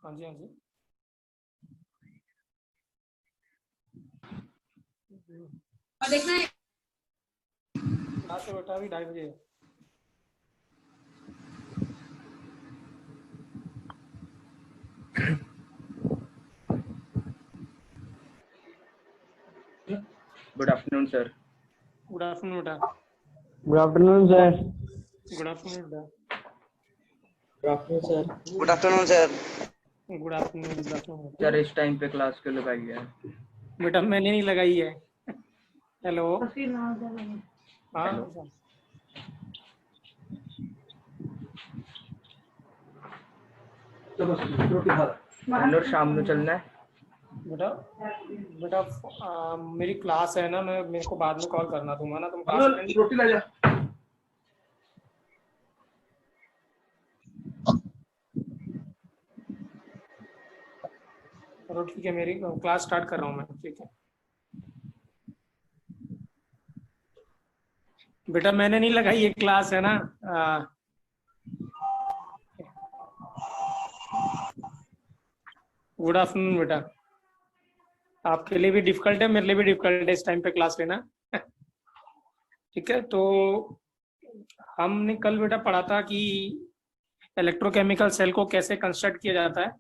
हाँ जी, हाँ जी। और देखना है क्लास है बेटा, अभी 2:30 बजे है। Good afternoon sir. Good afternoon बेटा। Good afternoon sir. Good afternoon बेटा। Good afternoon sir. Good afternoon sir. Good afternoon, good afternoon sir इस टाइम पे क्लास क्यों लगाई है? बेटा, मैंने नहीं लगाई है। हेलो। हाँ हेलो। सर। मनोर शाम को चलना है। बेटा बेटा मेरी क्लास है ना, मैं मेरे को बाद में कॉल करना, दूंगा ना, तुम क्लास अटेंड। रोटी ला जा। चलो ठीक है, मेरी क्लास स्टार्ट कर रहा हूँ मैं, ठीक है बेटा, मैंने नहीं लगाई, ये क्लास है ना। गुड आफ्टरनून बेटा। आपके लिए भी डिफिकल्ट है, मेरे लिए भी डिफिकल्ट है इस टाइम पे क्लास लेना। ठीक है, तो हमने कल बेटा पढ़ा था कि इलेक्ट्रोकेमिकल सेल को कैसे कंस्ट्रक्ट किया जाता है।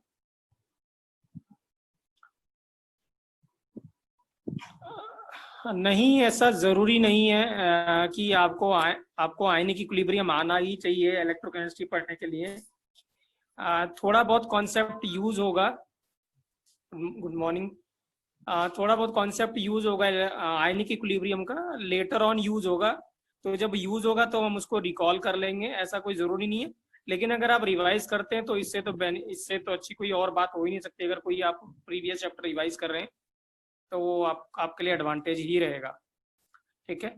नहीं, ऐसा जरूरी नहीं है कि आपको आयनिक इक्विलिब्रियम आना ही चाहिए इलेक्ट्रोकेमिस्ट्री पढ़ने के लिए। थोड़ा बहुत कॉन्सेप्ट यूज होगा। Good morning. थोड़ा बहुत कॉन्सेप्ट यूज होगा आयनिक इक्विलिब्रियम का, लेटर ऑन यूज होगा, तो जब यूज होगा तो हम उसको रिकॉल कर लेंगे, ऐसा कोई जरूरी नहीं है। लेकिन अगर आप रिवाइज करते हैं तो इससे तो अच्छी कोई और बात हो ही नहीं सकती। अगर कोई आप प्रीवियस चैप्टर रिवाइज कर रहे हैं तो वो आपके लिए एडवांटेज ही रहेगा। ठीक है,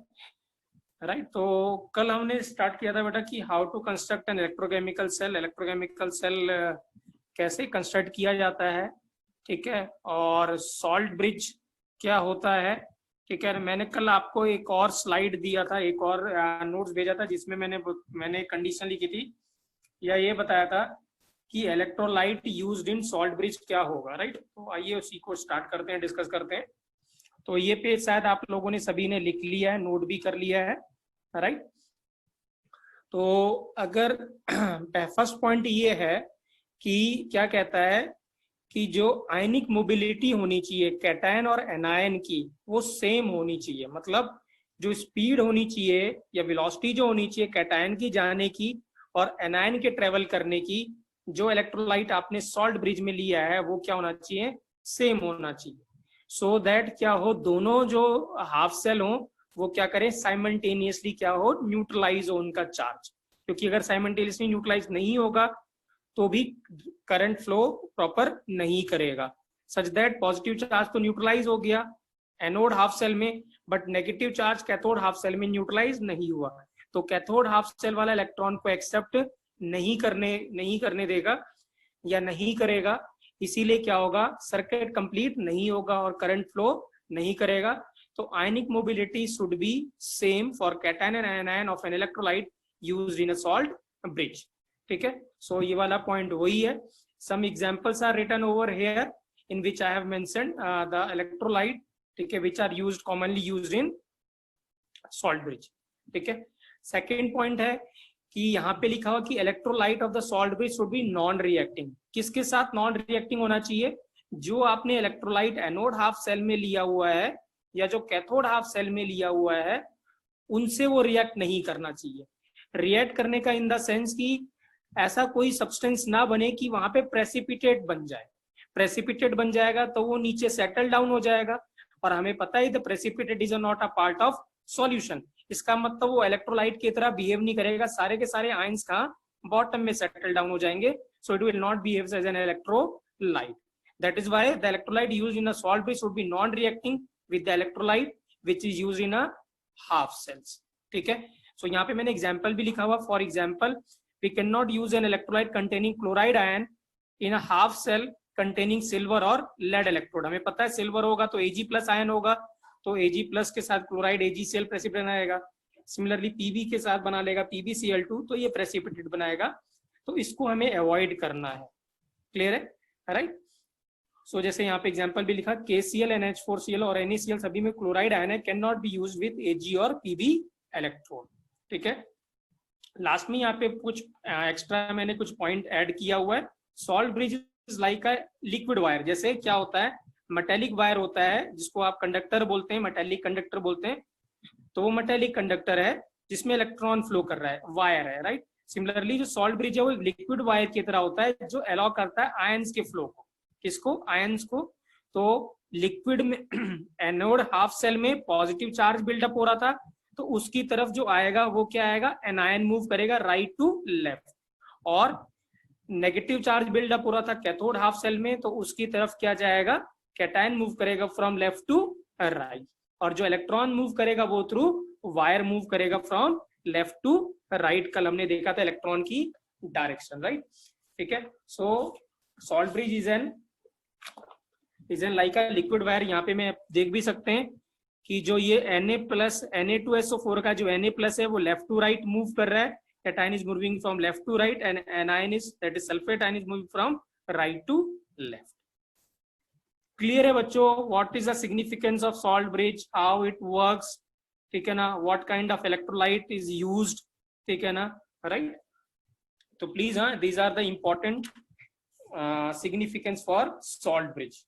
राइट। तो कल हमने स्टार्ट किया था बेटा कि how to construct an electrochemical cell. Electrochemical cell कैसे कंस्ट्रक्ट किया जाता है, ठीक है, और सॉल्ट ब्रिज क्या होता है। ठीक है, मैंने कल आपको एक और स्लाइड दिया था, एक और नोट्स भेजा था, जिसमें मैंने कंडीशन लिखी थी या ये बताया था कि electrolyte used in salt bridge क्या होगा, राइट। तो आइए उसी को स्टार्ट करते हैं, डिस्कस करते हैं। तो ये पेज शायद आप लोगों ने सभी ने लिख लिया है, नोट भी कर लिया है, राइट। तो अगर फर्स्ट पॉइंट ये है कि क्या कहता है कि जो आयनिक मोबिलिटी होनी चाहिए कैटायन और एनायन की, वो सेम होनी चाहिए। मतलब जो स्पीड होनी चाहिए या वेलोसिटी जो होनी चाहिए कैटायन की जाने की और एनायन के ट्रेवल करने की, जो इलेक्ट्रोलाइट आपने सॉल्ट ब्रिज में लिया है वो क्या होना चाहिए, सेम होना चाहिए। सो दैट क्या हो, दोनों जो हाफ सेल हो वो क्या करें, साइमल्टेनियसली क्या हो, न्यूट्रलाइज हो उनका चार्ज। क्योंकि अगर साइमल्टेनियसली न्यूट्रलाइज नहीं होगा तो भी करंट फ्लो प्रॉपर नहीं करेगा। सच दैट पॉजिटिव चार्ज तो न्यूट्रलाइज हो गया एनोड हाफ सेल में, but negative charge cathode half cell में न्यूट्रलाइज नहीं हुआ। तो कैथोड हाफ सेल वाला इलेक्ट्रॉन को एक्सेप्ट नहीं करने देगा या नहीं करेगा। इसीलिए क्या होगा, सर्किट कंप्लीट नहीं होगा और करंट फ्लो नहीं करेगा। तो ionic mobility should be same for cation and ion of an electrolyte used in a salt bridge. ठीक है, सो ये वाला पॉइंट वही है। Some examples are written over here in which I have mentioned the electrolyte, ठीक है, which are used commonly used in salt bridge. ठीक है, सेकेंड पॉइंट है कि यहाँ पे लिखा हुआ कि electrolyte of the salt bridge should be non reacting. किसके साथ नॉन रिएक्टिंग होना चाहिए, जो आपने इलेक्ट्रोलाइट एनोड हाफ सेल में लिया हुआ है या जो कैथोड हाफ सेल में लिया हुआ है उनसे वो रिएक्ट नहीं करना चाहिए। रिएक्ट करने का इन द सेंस कि ऐसा कोई सब्सटेंस ना बने कि वहां पे प्रेसिपिटेट बन जाए। प्रेसिपिटेट बन जाएगा तो वो नीचे सेटल डाउन हो जाएगा, और हमें पता है the precipitate is not a part of solution. इसका मतलब वो इलेक्ट्रोलाइट की तरह बिहेव नहीं करेगा, सारे के सारे आयंस कहाँ, बॉटम में सेटल डाउन हो जाएंगे। So it will not behave as an electrolyte. That is why the electrolyte used in a salt bridge should be non reacting with the electrolyte which is used in a half cells. ठीक है, so यहाँ पे मैंने example भी लिखा हुआ। For example, we cannot use an electrolyte containing chloride ion in a half cell containing silver or lead electrode। हमें पता है सिल्वर होगा तो Ag प्लस आयन होगा, तो Ag प्लस के साथ क्लोराइड AgCl प्रेसिपिटेट बनाएगा। सिमिलरली Pb के साथ बना लेगा PbCl2, तो ये प्रेसिपिटेट बनाएगा। तो इसको हमें अवॉइड करना है। क्लियर है। राइट। सो जैसे यहाँ पे एग्जांपल भी लिखा KCl NH4Cl और NaCl सभी में क्लोराइड आयन है, can not be used with Ag और Pb इलेक्ट्रोड। ठीक है। लास्ट में यहाँ पे कुछ एक्स्ट्रा मैंने कुछ पॉइंट ऐड किया हुआ है। Salt bridge is like a liquid wire. जैसे क्या होता है, मेटेलिक वायर होता है जिसको आप कंडक्टर बोलते हैं, मेटेलिक कंडक्टर बोलते हैं, तो वो मेटेलिक कंडक्टर है जिसमें इलेक्ट्रॉन फ्लो कर रहा है, वायर है, राइट। सिमिलरली जो सॉल्ट ब्रिज है वो लिक्विड वायर की तरह होता है जो अलाउ करता है आयंस के फ्लो को। किसको? आयंस को। तो लिक्विड में एनोड हाफ सेल में पॉजिटिव चार्ज बिल्डअप हो रहा था, तो उसकी तरफ जो आएगा वो क्या आएगा, एनायन मूव करेगा राइट टू लेफ्ट। और नेगेटिव चार्ज बिल्डअप हो रहा था कैथोड हाफ सेल में, तो उसकी तरफ क्या जाएगा, कैटायन मूव करेगा फ्रॉम लेफ्ट टू राइट। और जो इलेक्ट्रॉन मूव करेगा वो थ्रू वायर मूव करेगा फ्रॉम लेफ्ट टू राइट। कल हमने देखा था इलेक्ट्रॉन की डायरेक्शन, राइट। ठीक है। सो salt bridge is an like a liquid wire. यहाँ पे मैं देख भी सकते हैं कि जो ये Na+Na2SO4 का जो Na+ है वो लेफ्ट टू राइट मूव कर रहा है, cation is moving from left to right and anion is, that is sulfate ion, is moving from right to left. Clear है बच्चों? What is the significance of salt bridge, how it works, ठीक है ना, what kind of electrolyte is used, ठीक है ना, right? तो please हाँ, these are the important significance for salt bridge.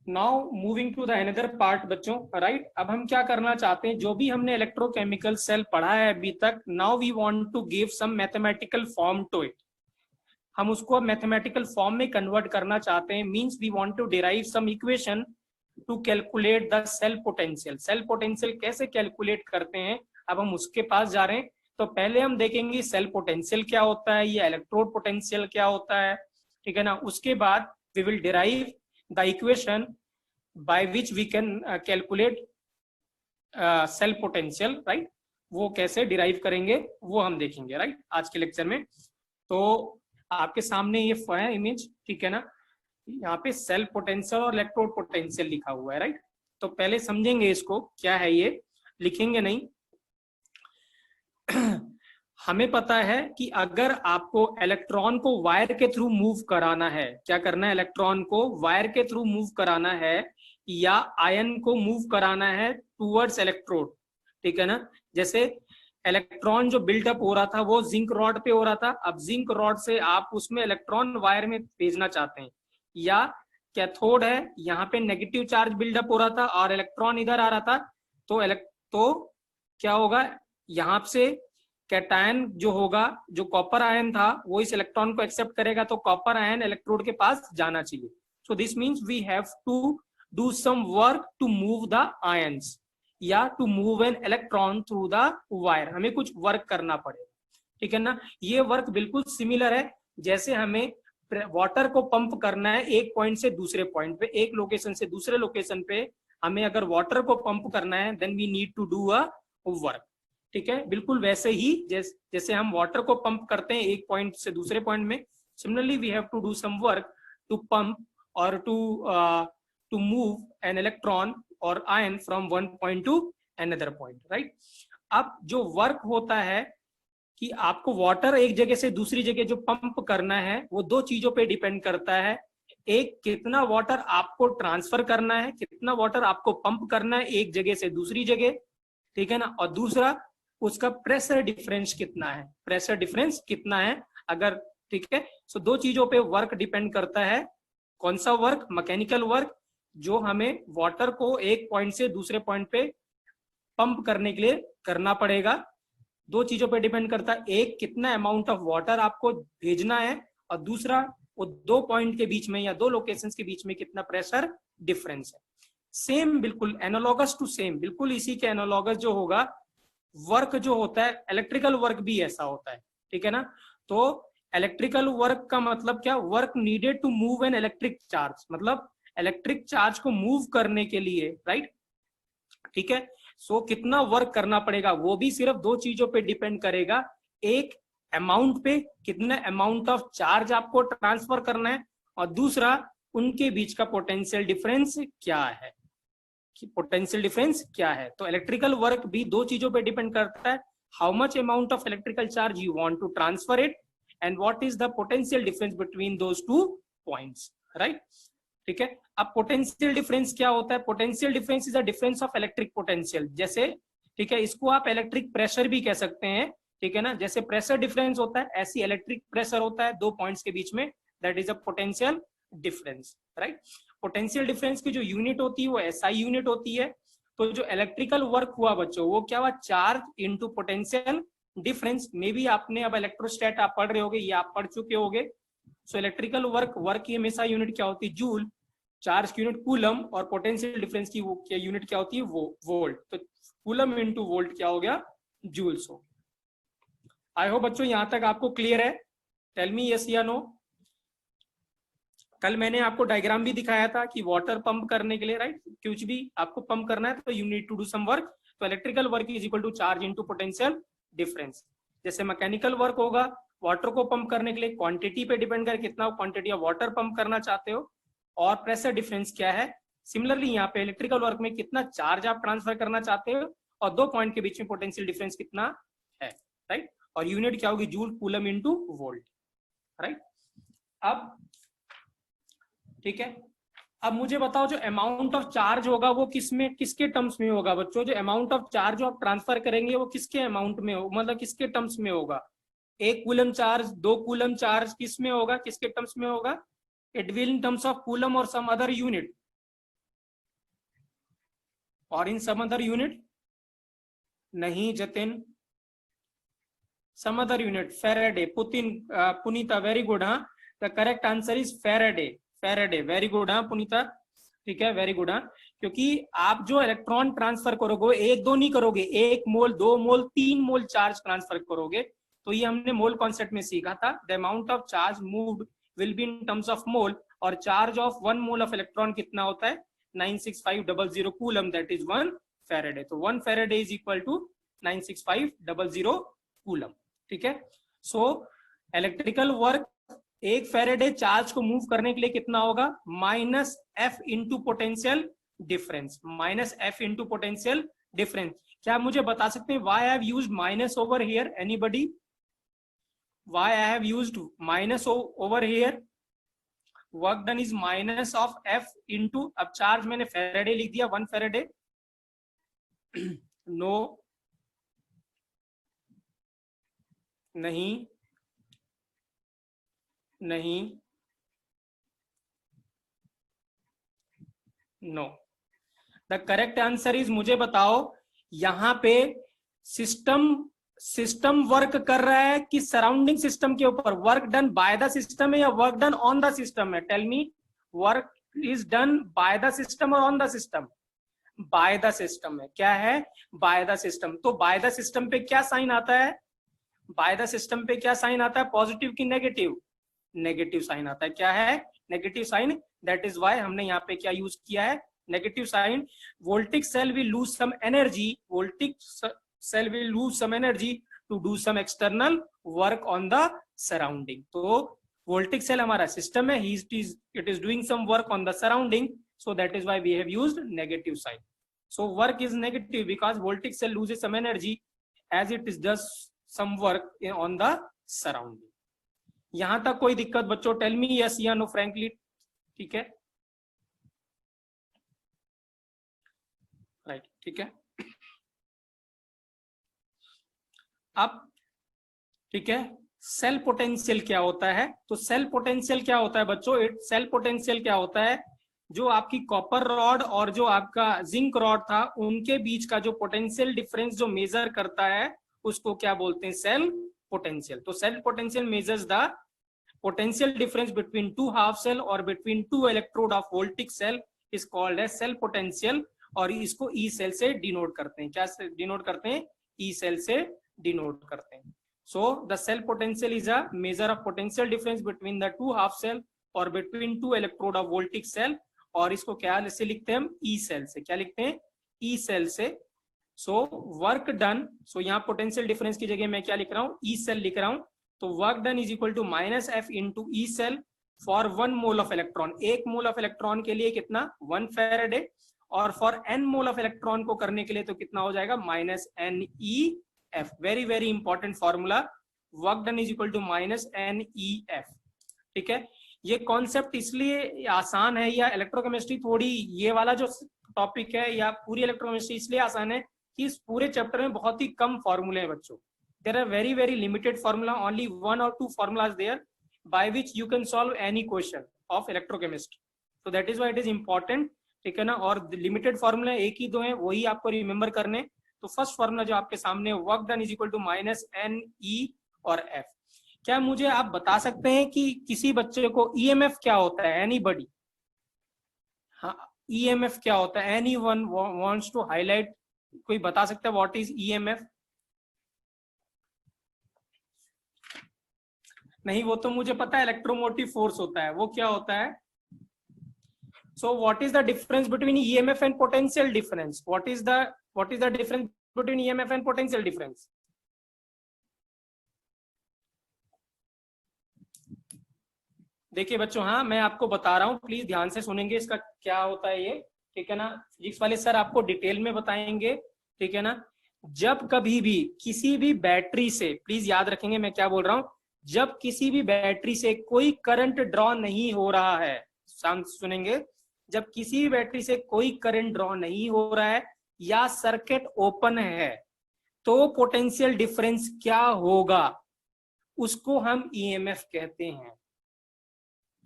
Now moving to the another part बच्चों, right. अब हम क्या करना चाहते हैं, जो भी हमने इलेक्ट्रोकेमिकल सेल पढ़ा है अभी तक, now we want to give some mathematical form to it. हम उसको मैथमेटिकल फॉर्म में कन्वर्ट करना चाहते हैं। Means we want to derive some equation to calculate the cell potential. Cell potential कैसे कैलकुलेट करते हैं, अब हम उसके पास जा रहे हैं। तो पहले हम देखेंगे सेल पोटेंशियल क्या होता है, ये इलेक्ट्रोड पोटेंशियल क्या होता है, ठीक है ना। उसके बाद we will derive the equation by which we can calculate cell potential, right? वो कैसे डिराइव करेंगे वो हम देखेंगे, राइट, आज के लेक्चर में। तो आपके सामने ये है इमेज, ठीक है ना। यहाँ पे सेल पोटेंशियल और इलेक्ट्रोड पोटेंशियल लिखा हुआ है, राइट। तो पहले समझेंगे इसको क्या है, ये लिखेंगे नहीं। हमें पता है कि अगर आपको इलेक्ट्रॉन को वायर के थ्रू मूव कराना है, क्या करना है, इलेक्ट्रॉन को वायर के थ्रू मूव कराना है या आयन को मूव कराना है टूवर्ड्स इलेक्ट्रोड, ठीक है ना। जैसे इलेक्ट्रॉन जो बिल्डअप हो रहा था वो जिंक रॉड पे हो रहा था, अब जिंक रॉड से आप उसमें इलेक्ट्रॉन वायर में भेजना चाहते हैं, या कैथोड है, यहाँ पे नेगेटिव चार्ज बिल्डअप हो रहा था और इलेक्ट्रॉन इधर आ रहा था, तो क्या होगा, यहाँ से कैटायन जो होगा, जो कॉपर आयन था वो इस इलेक्ट्रॉन को एक्सेप्ट करेगा, तो कॉपर आयन इलेक्ट्रोड के पास जाना चाहिए। So this means we have to do some work to move the ions या to move an electron through the wire. हमें कुछ वर्क करना पड़ेगा, ठीक है ना। ये वर्क बिल्कुल सिमिलर है जैसे हमें वाटर को पंप करना है एक पॉइंट से दूसरे पॉइंट पे, एक लोकेशन से दूसरे लोकेशन पे हमें अगर वाटर को पंप करना है, then we need to do a work, ठीक है। बिल्कुल वैसे ही जैसे हम वाटर को पंप करते हैं एक पॉइंट से दूसरे पॉइंट में, similarly we have to do some work to pump और टू मूव एन इलेक्ट्रॉन और ion from one point to another point, right. अब जो वर्क होता है कि आपको वाटर एक जगह से दूसरी जगह जो पंप करना है वो दो चीजों पे डिपेंड करता है। एक, कितना वाटर आपको ट्रांसफर करना है, कितना वाटर आपको पंप करना है एक जगह से दूसरी जगह, ठीक है ना। और दूसरा, उसका प्रेशर डिफरेंस कितना है, प्रेशर डिफरेंस कितना है अगर, ठीक है। सो दो चीजों पे वर्क डिपेंड करता है। कौन सा वर्क? मैकेनिकल वर्क, जो हमें वाटर को एक पॉइंट से दूसरे पॉइंट पे पंप करने के लिए करना पड़ेगा। दो चीजों पे डिपेंड करता है, एक, कितना अमाउंट ऑफ वाटर आपको भेजना है, और दूसरा, वो दो पॉइंट के बीच में या दो लोकेशंस के बीच में कितना प्रेशर डिफरेंस है। सेम, बिल्कुल एनालॉगस टू सेम, बिल्कुल इसी के एनालॉगस जो होगा वर्क जो होता है, इलेक्ट्रिकल वर्क भी ऐसा होता है, ठीक है ना। तो इलेक्ट्रिकल वर्क का मतलब क्या? Work needed to move an electric charge, मतलब इलेक्ट्रिक चार्ज को मूव करने के लिए, राइट, ठीक है। सो कितना वर्क करना पड़ेगा वो भी सिर्फ दो चीजों पे डिपेंड करेगा। एक, अमाउंट पे, कितना अमाउंट ऑफ चार्ज आपको ट्रांसफर करना है, और दूसरा, उनके बीच का पोटेंशियल डिफरेंस क्या है, पोटेंशियल डिफरेंस क्या है। तो इलेक्ट्रिकल वर्क भी दो चीजों पे डिपेंड करता है, how much amount of electrical charge you want to transfer it, and what is the potential difference between those two points, right. ठीक है, अब पोटेंशियल डिफरेंस क्या होता है? Potential difference is the difference of electric potential. जैसे ठीक है, इसको आप इलेक्ट्रिक प्रेशर भी कह सकते हैं, ठीक है ना। जैसे प्रेशर डिफरेंस होता है, ऐसी इलेक्ट्रिक प्रेशर होता है दो पॉइंट्स के बीच में, that is a potential difference, right. Potential difference की जो यूनिट होती है वो एसआई यूनिट होती है। तो जो इलेक्ट्रिकल वर्क हुआ बच्चों, वो क्या हुआ? Charge into potential difference. May be आपने अब इलेक्ट्रोस्टैट आप पढ़ रहे होगे, ये आप पढ़ चुके होगे। सो इलेक्ट्रिकल वर्क की हमेशा यूनिट क्या होती है? जूल। चार्ज की यूनिट कूलम, और पोटेंशियल डिफरेंस की वो यूनिट क्या होती है? वो वोल्ट। तो कूलम इनटू वोल्ट क्या हो गया? जूल्स हो। आई होप बच्चों यहां तक आपको क्लियर है। टेल मी यस या नो। कल मैंने आपको डायग्राम भी दिखाया था कि वाटर पंप करने के लिए, राइट, कुछ भी आपको पंप करना है तो you need to do some work. तो electrical work is equal to charge into potential difference. जैसे मैकेनिकल वर्क होगा, वाटर को पंप करने के लिए क्वांटिटी पे डिपेंड कर कितना क्वांटिटी ऑफ वाटर पंप करना चाहते हो, और प्रेशर डिफरेंस क्या है। सिमिलरली यहाँ पे इलेक्ट्रिकल वर्क में कितना चार्ज आप ट्रांसफर करना चाहते हो, और दो पॉइंट के बीच में पोटेंशियल डिफरेंस कितना है, राइट। और यूनिट क्या होगी? Joule coulomb into volt, right. अब ठीक है, अब मुझे बताओ जो अमाउंट ऑफ चार्ज होगा वो किसमें, किसके टर्म्स में होगा बच्चों? जो अमाउंट ऑफ चार्ज जो आप ट्रांसफर करेंगे वो किसके अमाउंट में हो, मतलब किसके टर्म्स में होगा? एक कूलम चार्ज, दो कूलम चार्ज, किस में होगा, किसके टर्म्स में होगा? It will in terms of coulomb और सम अदर यूनिट, और इन सम अदर यूनिट नहीं Jatin, some other unit Faraday. Punita very good. हाँ, the correct answer is Faraday. Faraday, very good. हाँ पुनीता, ठीक है, वेरी गुड। हाँ, क्योंकि आप जो इलेक्ट्रॉन ट्रांसफर करोगे, एक दो नहीं करोगे, एक मोल, दो मोल, तीन मोल चार्ज ट्रांसफर करोगे। तो ये हमने मोल कॉन्सेप्ट में सीखा था। The amount of charge moved will be in terms of mole, और charge of one mole of electron कितना होता है? 96500 कूलम, दैट इज 1 फेरेडे। तो 1 faraday is equal to 96500 coulomb, ठीक है। सो इलेक्ट्रिकल वर्क एक फेरेडे चार्ज को move करने के लिए कितना होगा? Minus F into potential difference, minus F into potential difference. क्या आप मुझे बता सकते हैं why I have used minus over here? Anybody? Why I have used minus over here? Work done is minus of F into, अब charge मैंने faraday लिख दिया, 1 फेरेडे। नो, नहीं, नहीं, no. The correct answer is, मुझे बताओ यहां पे सिस्टम वर्क कर रहा है कि सराउंडिंग सिस्टम के ऊपर? Work done by the system है या work done on the system है? Tell me, work is done by the system और on the system? By the system है। क्या है? By the system. तो बाय द सिस्टम पे क्या साइन आता है? बाय द सिस्टम पे क्या साइन आता है? पॉजिटिव की नेगेटिव? नेगेटिव साइन आता है। क्या है? Negative sign. That is why हमने यहाँ पे क्या यूज किया है? Negative sign. Voltaic cell will lose some energy, voltaic cell will lose some energy to do some external work on the surrounding. तो वोल्टिक सेल हमारा सिस्टम है, it is doing some work on the surrounding, so that is why we have used negative sign. So work is negative because voltaic cell loses some energy as it is does some work on the surrounding. यहां तक कोई दिक्कत बच्चों? Tell me yes या no frankly, ठीक है, right, ठीक है। अब ठीक है, सेल पोटेंशियल क्या होता है? तो सेल पोटेंशियल क्या होता है बच्चों? सेल पोटेंशियल क्या होता है? जो आपकी कॉपर रॉड और जो आपका जिंक रॉड था, उनके बीच का जो पोटेंशियल डिफरेंस जो मेजर करता है, उसको क्या बोलते हैं? Cell potential. तो cell potential measures the potential difference between two half cell और between two electrode of voltaic cell is called as cell potential, और इसको ई सेल से डिनोट करते हैं। क्या से डिनोट करते हैं? ई सेल से डिनोट करते हैं। So the cell potential is a measure of potential difference between the two half cell और between two electrode of voltaic cell, और इसको क्या से लिखते हैं हम? ई सेल से। क्या लिखते हैं? ई सेल से। सो वर्क डन, सो यहाँ पोटेंशियल डिफरेंस की जगह मैं क्या लिख रहा हूँ? ई सेल लिख रहा हूँ। तो work done is equal to minus F into E cell for 1 mole of electron. 1 mole of electron के लिए कितना? 1 फेरेडे, और for n mole of electron को करने के लिए तो कितना हो जाएगा? Minus N E F. Very very important formula. Work done is equal to minus NEF। ठीक है, ये कॉन्सेप्ट इसलिए आसान है, या इलेक्ट्रोकेमिस्ट्री थोड़ी, ये वाला जो टॉपिक है या पूरी इलेक्ट्रोकेमिस्ट्री इसलिए आसान है कि इस पूरे चैप्टर में बहुत ही कम फॉर्मूले हैं बच्चों। There are very very limited formula, only 1 or 2 formulas there by which you can solve any question of electrochemistry, so that is why it is important। ठीक है ना, और लिमिटेड फॉर्मूला एक ही दो हैं, वही आपको रिमेंबर करने। तो फर्स्ट फॉर्मूला जो आपके सामने, work done is equal to minus NE और F। क्या मुझे आप बता सकते हैं कि किसी बच्चे को EMF क्या होता है? एनीबॉडी? हाँ, EMF क्या होता है? Anyone wants to highlight? कोई बता सकता है व्हाट इज EMF? नहीं, वो तो मुझे पता है, इलेक्ट्रोमोटिव फोर्स होता है। वो क्या होता है? So what is the difference between EMF and potential difference? What is the difference between EMF and potential difference? देखिए बच्चों, हाँ मैं आपको बता रहा हूँ, प्लीज ध्यान से सुनेंगे इसका क्या होता है ये। ठीक है ना, फिजिक्स वाले सर आपको डिटेल में बताएंगे। ठीक है ना, जब कभी भी किसी भी बैटरी से, प्लीज याद रखेंगे मैं क्या बोल रहा हूँ, जब किसी भी बैटरी से कोई करंट ड्रॉ नहीं हो रहा है, शांत सुनेंगे, जब किसी भी बैटरी से कोई करंट ड्रॉ नहीं हो रहा है या सर्किट ओपन है, तो पोटेंशियल डिफरेंस क्या होगा? उसको हम EMF कहते हैं।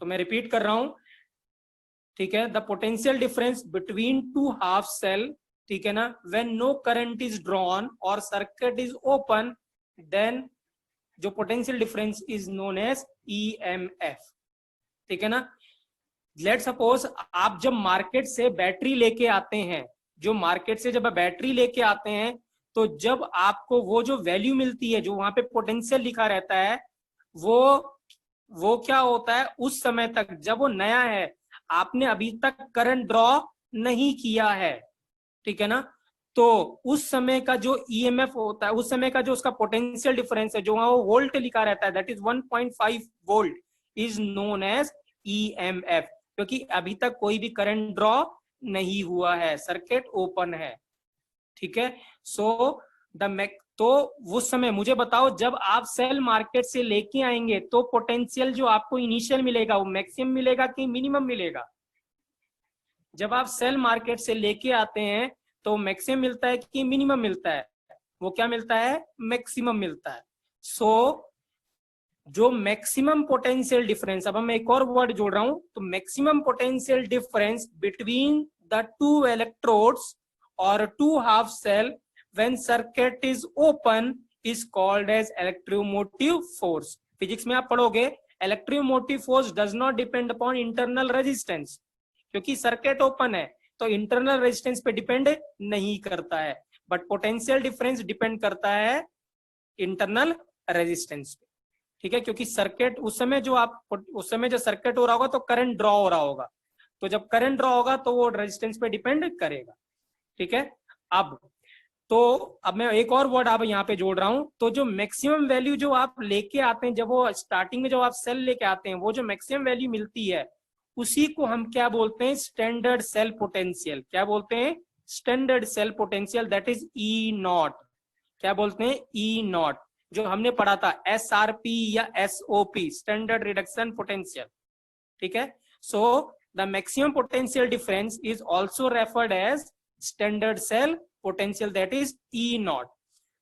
तो मैं रिपीट कर रहा हूं, ठीक है, the potential difference between two half cell, ठीक है ना, when no current is drawn और सर्किट इज ओपन, देन जो potential difference is known as EMF। ठीक है ना, लेट सपोज आप जब मार्केट से बैटरी लेके आते हैं, जो मार्केट से जब बैटरी लेके आते हैं, तो जब आपको वो जो वैल्यू मिलती है, जो वहां पे पोटेंशियल लिखा रहता है, वो क्या होता है? उस समय तक जब वो नया है, आपने अभी तक करंट ड्रॉ नहीं किया है, ठीक है ना, तो उस समय का जो EMF होता है, उस समय का जो उसका पोटेंशियल डिफरेंस है, जो वहां वो वोल्ट लिखा रहता है, that is 1.5 volt, is known as EMF, क्योंकि अभी तक कोई भी करंट ड्रॉ नहीं हुआ है, सर्किट ओपन है। ठीक है, सो तो उस समय मुझे बताओ, जब आप सेल मार्केट से लेके आएंगे तो पोटेंशियल जो आपको इनिशियल मिलेगा वो मैक्सिमम मिलेगा कि मिनिमम मिलेगा? जब आप सेल मार्केट से लेके आते हैं तो मैक्सिमम मिलता है कि मिनिमम मिलता है? वो क्या मिलता है? मैक्सिमम मिलता है। सो जो मैक्सिमम पोटेंशियल डिफरेंस, अब मैं एक और वर्ड जोड़ रहा हूं, तो maximum potential difference between the two electrodes और two half cell when circuit is open is called as electromotive force। फिजिक्स में आप पढ़ोगे, electromotive force does not depend upon internal resistance, क्योंकि सर्किट ओपन है तो इंटरनल रेजिस्टेंस पे depend नहीं करता है, बट पोटेंशियल डिफरेंस डिपेंड करता है इंटरनल रेजिस्टेंस पे। ठीक है, क्योंकि सर्किट उस समय जो सर्किट हो रहा होगा तो करंट ड्रॉ हो रहा होगा, तो जब करंट ड्रॉ होगा तो वो रेजिस्टेंस पे डिपेंड करेगा। ठीक है, अब मैं एक और वर्ड आप यहाँ पे जोड़ रहा हूं, तो जो मैक्सिमम वैल्यू जो आप लेके आते हैं, जब वो स्टार्टिंग में जब आप सेल लेके आते हैं, वो जो मैक्सिमम वैल्यू मिलती है उसी को हम क्या बोलते हैं? Standard cell potential. क्या बोलते हैं? Standard cell potential, that is E0। क्या बोलते हैं? E0, जो हमने पढ़ा था SRP या SOP, स्टैंडर्ड रिडक्शन पोटेंशियल। ठीक है, so the maximum potential difference is also referred as standard cell potential, that is E0।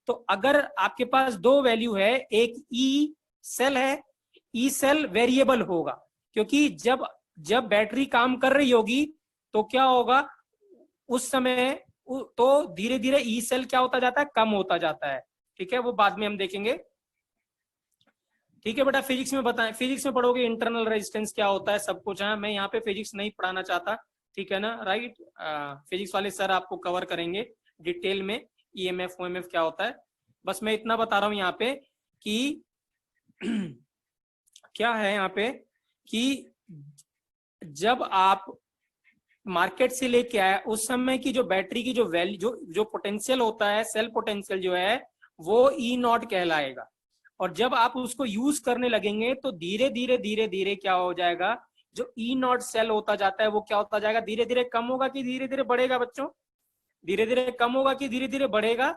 तो अगर आपके पास दो वैल्यू है, एक E सेल है, E सेल वेरिएबल होगा, क्योंकि जब बैटरी काम कर रही होगी तो क्या होगा उस समय, तो धीरे धीरे E सेल क्या होता जाता है? कम होता जाता है। ठीक है, वो बाद में हम देखेंगे। ठीक है बेटा, फिजिक्स में बताएं, फिजिक्स में पढ़ोगे इंटरनल रेजिस्टेंस क्या होता है, सब कुछ है। मैं यहाँ पे फिजिक्स नहीं पढ़ाना चाहता, ठीक है ना, राइट। फिजिक्स वाले सर आपको कवर करेंगे डिटेल में EMF OMF क्या होता है। बस मैं इतना बता रहा हूं यहाँ पे कि क्या है यहाँ पे कि जब आप मार्केट से लेके आए उस समय की जो बैटरी की जो वैल्यू जो पोटेंशियल होता है, सेल पोटेंशियल जो है वो E0 कहलाएगा। और जब आप उसको यूज करने लगेंगे तो धीरे धीरे क्या हो जाएगा, जो E0 सेल होता जाता है वो क्या होता जाएगा? धीरे धीरे कम होगा कि धीरे धीरे बढ़ेगा बच्चों? धीरे धीरे कम होगा कि धीरे धीरे बढ़ेगा?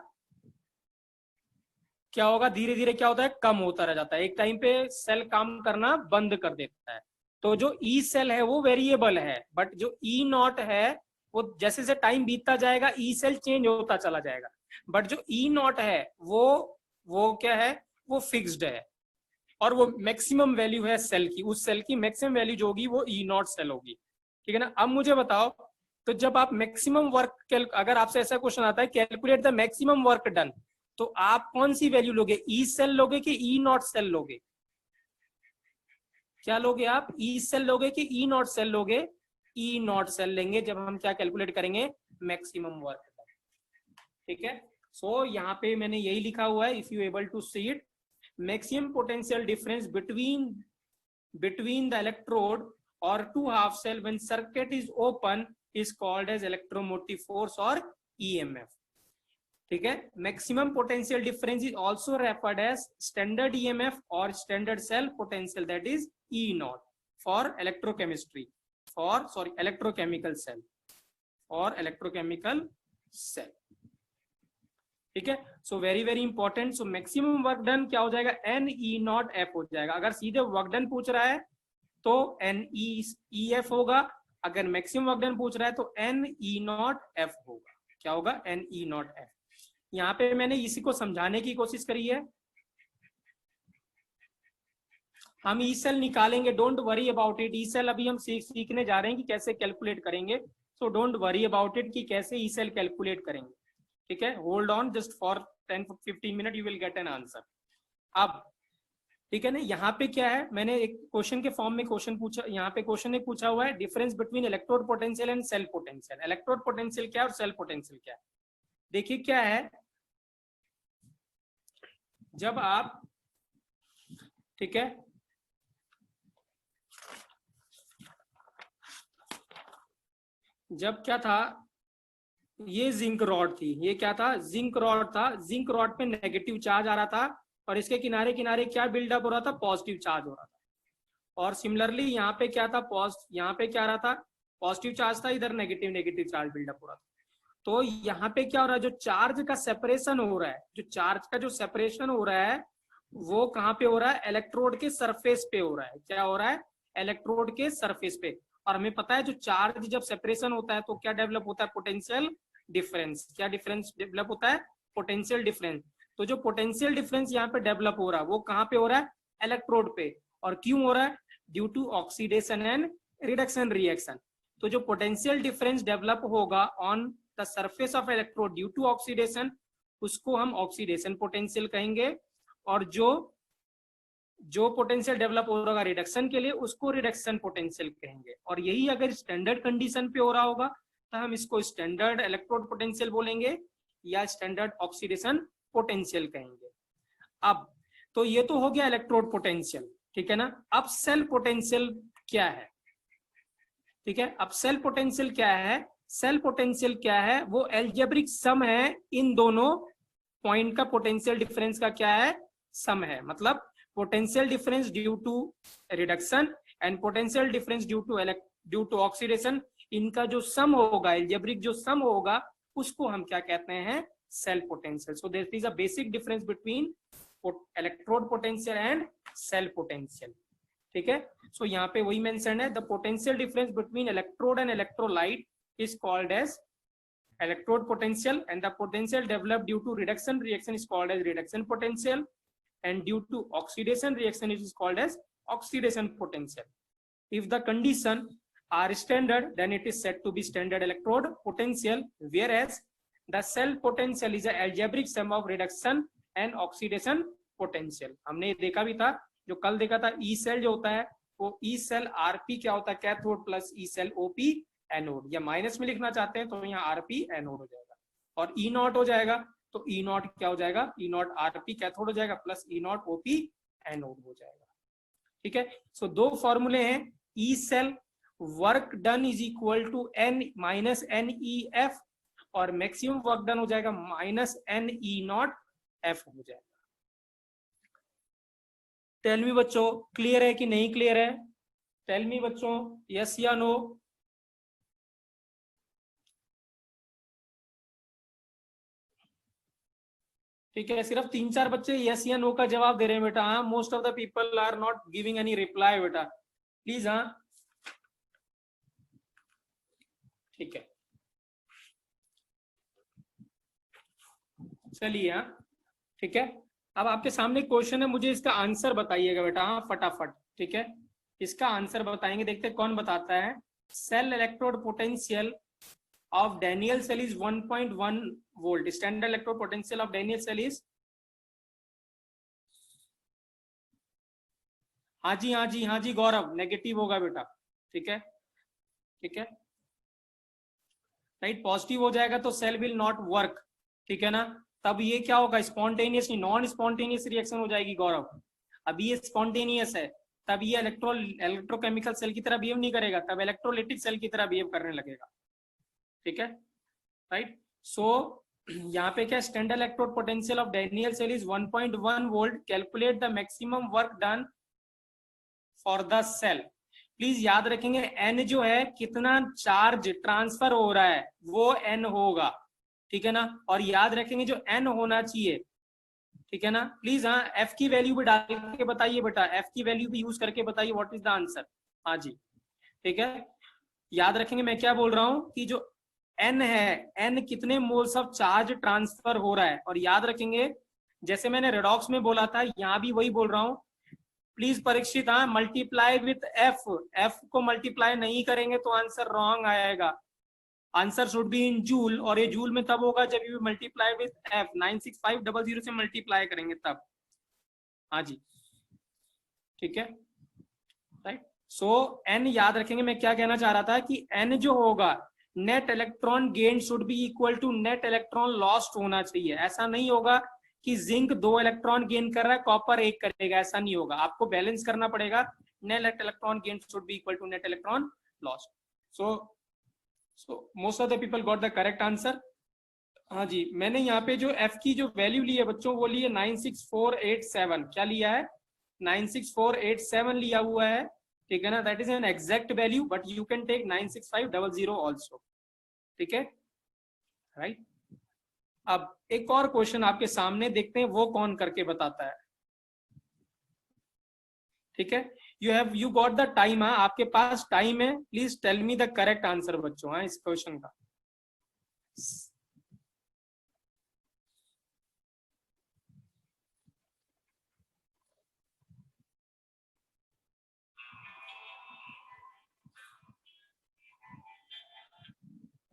क्या होगा, धीरे धीरे क्या होता है, कम होता रह जाता है, एक टाइम पे सेल काम करना बंद कर देता है। तो जो ई सेल है वो वेरिएबल है, बट जो ई नॉट है वो जैसे जैसे टाइम बीतता जाएगा ई सेल चेंज होता चला जाएगा। बट जो ई नॉट है वो क्या है, वो फिक्स्ड है, और वो मैक्सिमम वैल्यू है सेल की, उस सेल की मैक्सिमम वैल्यू जो होगी वो ई नॉट सेल होगी। ठीक है ना। अब मुझे बताओ, तो जब आप मैक्सिमम वर्क, अगर आपसे ऐसा क्वेश्चन आता है calculate the maximum work done, तो आप कौन सी वैल्यू लोगे, ई सेल लोगे कि ई नॉट सेल लोगे? क्या लोगे आप, ई सेल लोगे कि ई नॉट सेल लोगे? ई नॉट सेल लेंगे जब हम क्या कैलकुलेट करेंगे, मैक्सिमम वर्क डन। ठीक है। सो यहाँ पे मैंने यही लिखा हुआ है, if you able to see it, maximum potential difference between the electrode or two half cell when circuit is open is called as electromotive force or EMF. ठीक है। maximum potential difference is also referred as standard EMF or standard cell potential, that is E naught for electrochemistry, electrochemical cell। ठीक है। So very very important. सो maximum work done क्या हो जाएगा, N E naught F हो जाएगा। अगर सीधे work done पूछ रहा है तो एन ई एफ होगा, अगर मैक्सिमम वर्क डन पूछ रहा है तो एन ई नॉट एफ होगा। क्या होगा, एन ई नॉट एफ। यहाँ पे मैंने इसी को समझाने की कोशिश करी है। हम ई सेल निकालेंगे, don't worry about it. E cell अभी हम सीखने जा रहे हैं कि कैसे कैलकुलेट करेंगे, so don't worry about it कि कैसे ई सेल कैलकुलेट करेंगे। ठीक है, hold on just for 10-15 minute, you will get an answer. अब ठीक है ना, यहाँ पे क्या है, मैंने एक क्वेश्चन के फॉर्म में क्वेश्चन पूछा, यहाँ पे क्वेश्चन ने पूछा हुआ है difference between electrode potential and cell potential. Electrode potential क्या है और सेल पोटेंशियल क्या है? देखिए क्या है, जब आप, ठीक है, जब क्या था, ये जिंक रॉड थी, ये क्या था, जिंक रॉड था। जिंक रॉड पे नेगेटिव चार्ज आ रहा था और इसके किनारे किनारे क्या बिल्डअप हो रहा था, पॉजिटिव चार्ज हो रहा था। और सिमिलरली यहाँ पे क्या था, यहाँ पे क्या रहा था, पॉजिटिव चार्ज था, इधर नेगेटिव चार्ज बिल्डअप हो रहा था। तो यहाँ पे क्या हो रहा है, जो चार्ज का सेपरेशन हो रहा है, जो चार्ज का जो सेपरेशन हो रहा है वो कहाँ पे हो रहा है, इलेक्ट्रोड के सरफेस पे हो रहा है। क्या हो रहा है, इलेक्ट्रोड के सरफेस पे। और हमें पता है जो चार्ज जब सेपरेशन होता है तो क्या डेवलप होता है, पोटेंशियल डिफरेंस। क्या डिफरेंस डेवलप होता है, पोटेंशियल डिफरेंस। तो जो पोटेंशियल डिफरेंस यहाँ पे डेवलप हो रहा है वो कहाँ पे हो रहा है, इलेक्ट्रोड पे। और क्यों हो रहा है, due to oxidation and reduction reaction. तो जो पोटेंशियल डिफरेंस डेवलप होगा on the surface of electrode due to oxidation, उसको हम ऑक्सीडेशन पोटेंशियल कहेंगे। और जो पोटेंशियल डेवलप हो रहा होगा रिडक्शन के लिए, उसको रिडक्शन पोटेंशियल कहेंगे। और यही अगर स्टैंडर्ड कंडीशन पे हो रहा होगा तो हम इसको स्टैंडर्ड इलेक्ट्रोड पोटेंशियल बोलेंगे या स्टैंडर्ड ऑक्सीडेशन पोटेंशियल कहेंगे। अब तो ये तो हो गया इलेक्ट्रोड पोटेंशियल, ठीक है ना। अब सेल पोटेंशियल क्या है, ठीक है। अब सेल पोटेंशियल क्या है, सेल पोटेंशियल क्या है, वो एल्जेब्रिक सम है इन दोनों पॉइंट का पोटेंशियल डिफरेंस का क्या है, सम है। मतलब potential difference due to reduction and potential difference due to oxidation, इनका जो सम होगा, एल्जेब्रिक जो सम होगा, उसको हम क्या कहते हैं, cell potential. So this is a basic difference between electrode potential and cell potential. ठीक है। सो यहाँ पे वही मेंशन है, the potential difference between electrode and electrolyte is called as electrode potential, and the potential developed due to reduction reaction is called as reduction potential, and due to oxidation reaction it is called as oxidation potential. If the condition are standard, then it is said to be standard electrode potential, whereas the cell potential is a algebraic sum of reduction and oxidation potential. हमने देखा भी था, जो कल देखा था, E cell जो होता है वो ई सेल आरपी क्या होता है, cathode plus E cell OP anode, या माइनस में लिखना चाहते हैं तो यहाँ आरपी एनोड हो जाएगा। और ई नॉट हो जाएगा तो ई नॉट क्या हो जाएगा, ई नॉट आरपी कैथोड हो जाएगा plus E naught OP anode हो जाएगा। ठीक है। सो दो फॉर्मूले हैं, E cell work done is equal to N minus N E F, और मैक्सिमम वर्क डन हो जाएगा minus N E naught F हो जाएगा। टेल मी बच्चों, क्लियर है कि नहीं क्लियर है? टेल मी बच्चों, यस या नो? ठीक है, सिर्फ 3-4 बच्चे यस या नो का जवाब दे रहे हैं बेटा। हाँ, most of the people are not giving any reply बेटा, प्लीज। हाँ ठीक है, चलिए। हाँ ठीक है, अब आपके सामने क्वेश्चन है, मुझे इसका आंसर बताइएगा बेटा। हाँ फटाफट, ठीक है, इसका आंसर बताएंगे। देखते हैं कौन बताता है। Cell electrode potential of Daniell cell is 1.1 volt. Standard electrode potential of Daniell cell is, हाँ जी हाँ जी हाँ जी गौरव, नेगेटिव होगा बेटा। ठीक है ठीक है, राइट। पॉजिटिव हो जाएगा तो सेल विल नॉट वर्क, ठीक है ना। तब ये क्या होगा, स्पॉन्टेनियस नॉन स्पॉन्टेनियस रिएक्शन हो जाएगी गौरव। अभी ये स्पॉन्टेनियस है, तब ये इलेक्ट्रोकेमिकल सेल की तरह बिहेव नहीं करेगा, तब इलेक्ट्रोलिटिक सेल की तरह बिहेव करने लगेगा। ठीक है, राइट। सो यहाँ पे क्या, standard electrode potential of Daniell cell is 1.1 volt. Calculate the maximum work done for the cell. Please याद रखेंगे, एन जो है, कितना चार्ज ट्रांसफर हो रहा है वो एन होगा, ठीक है ना। और याद रखेंगे जो एन होना चाहिए, ठीक है ना। प्लीज हाँ, एफ की वैल्यू भी डाल के बताइए बेटा, एफ की वैल्यू भी यूज करके बताइए व्हाट इज द आंसर। हाँ जी, ठीक है, याद रखेंगे मैं क्या बोल रहा हूं कि जो एन है, एन कितने मोल्स ऑफ चार्ज ट्रांसफर हो रहा है। और याद रखेंगे, जैसे मैंने रेडॉक्स में बोला था, यहां भी वही बोल रहा हूं। प्लीज परीक्षित, हाँ, मल्टीप्लाई विथ एफ। एफ को मल्टीप्लाई नहीं करेंगे तो आंसर रॉन्ग आएगा। Answer should be in joule, और ये जूल में तब होगा जब यू मल्टीप्लाई विथ एफ। 96500 से मल्टीप्लाई करेंगे तब। हाँ जी, ठीक है, राइट। सो एन याद रखेंगे, मैं क्या कहना चाह रहा था कि एन जो होगा, net electron gain should be equal to net electron lost होना चाहिए। ऐसा नहीं होगा कि जिंक 2 इलेक्ट्रॉन गेन कर रहा है, कॉपर 1 करेगा, ऐसा नहीं होगा। आपको बैलेंस करना पड़ेगा। Net electron gain should be equal to net electron lost. So most of the people got the correct answer. हाँ जी, मैंने यहाँ पे जो एफ की जो वैल्यू ली है बच्चों, वो ली है 96487। क्या लिया है, 96487 लिया हुआ है, ठीक है ना। That is an exact value, but you can take 96500 also, ठीक है, राइट। अब एक और क्वेश्चन आपके सामने देखते हैं, वो कौन करके बताता है। ठीक है, यू गॉट द टाइम। हाँ, आपके पास टाइम है। Please tell me the correct answer बच्चों, हाँ, इस क्वेश्चन का।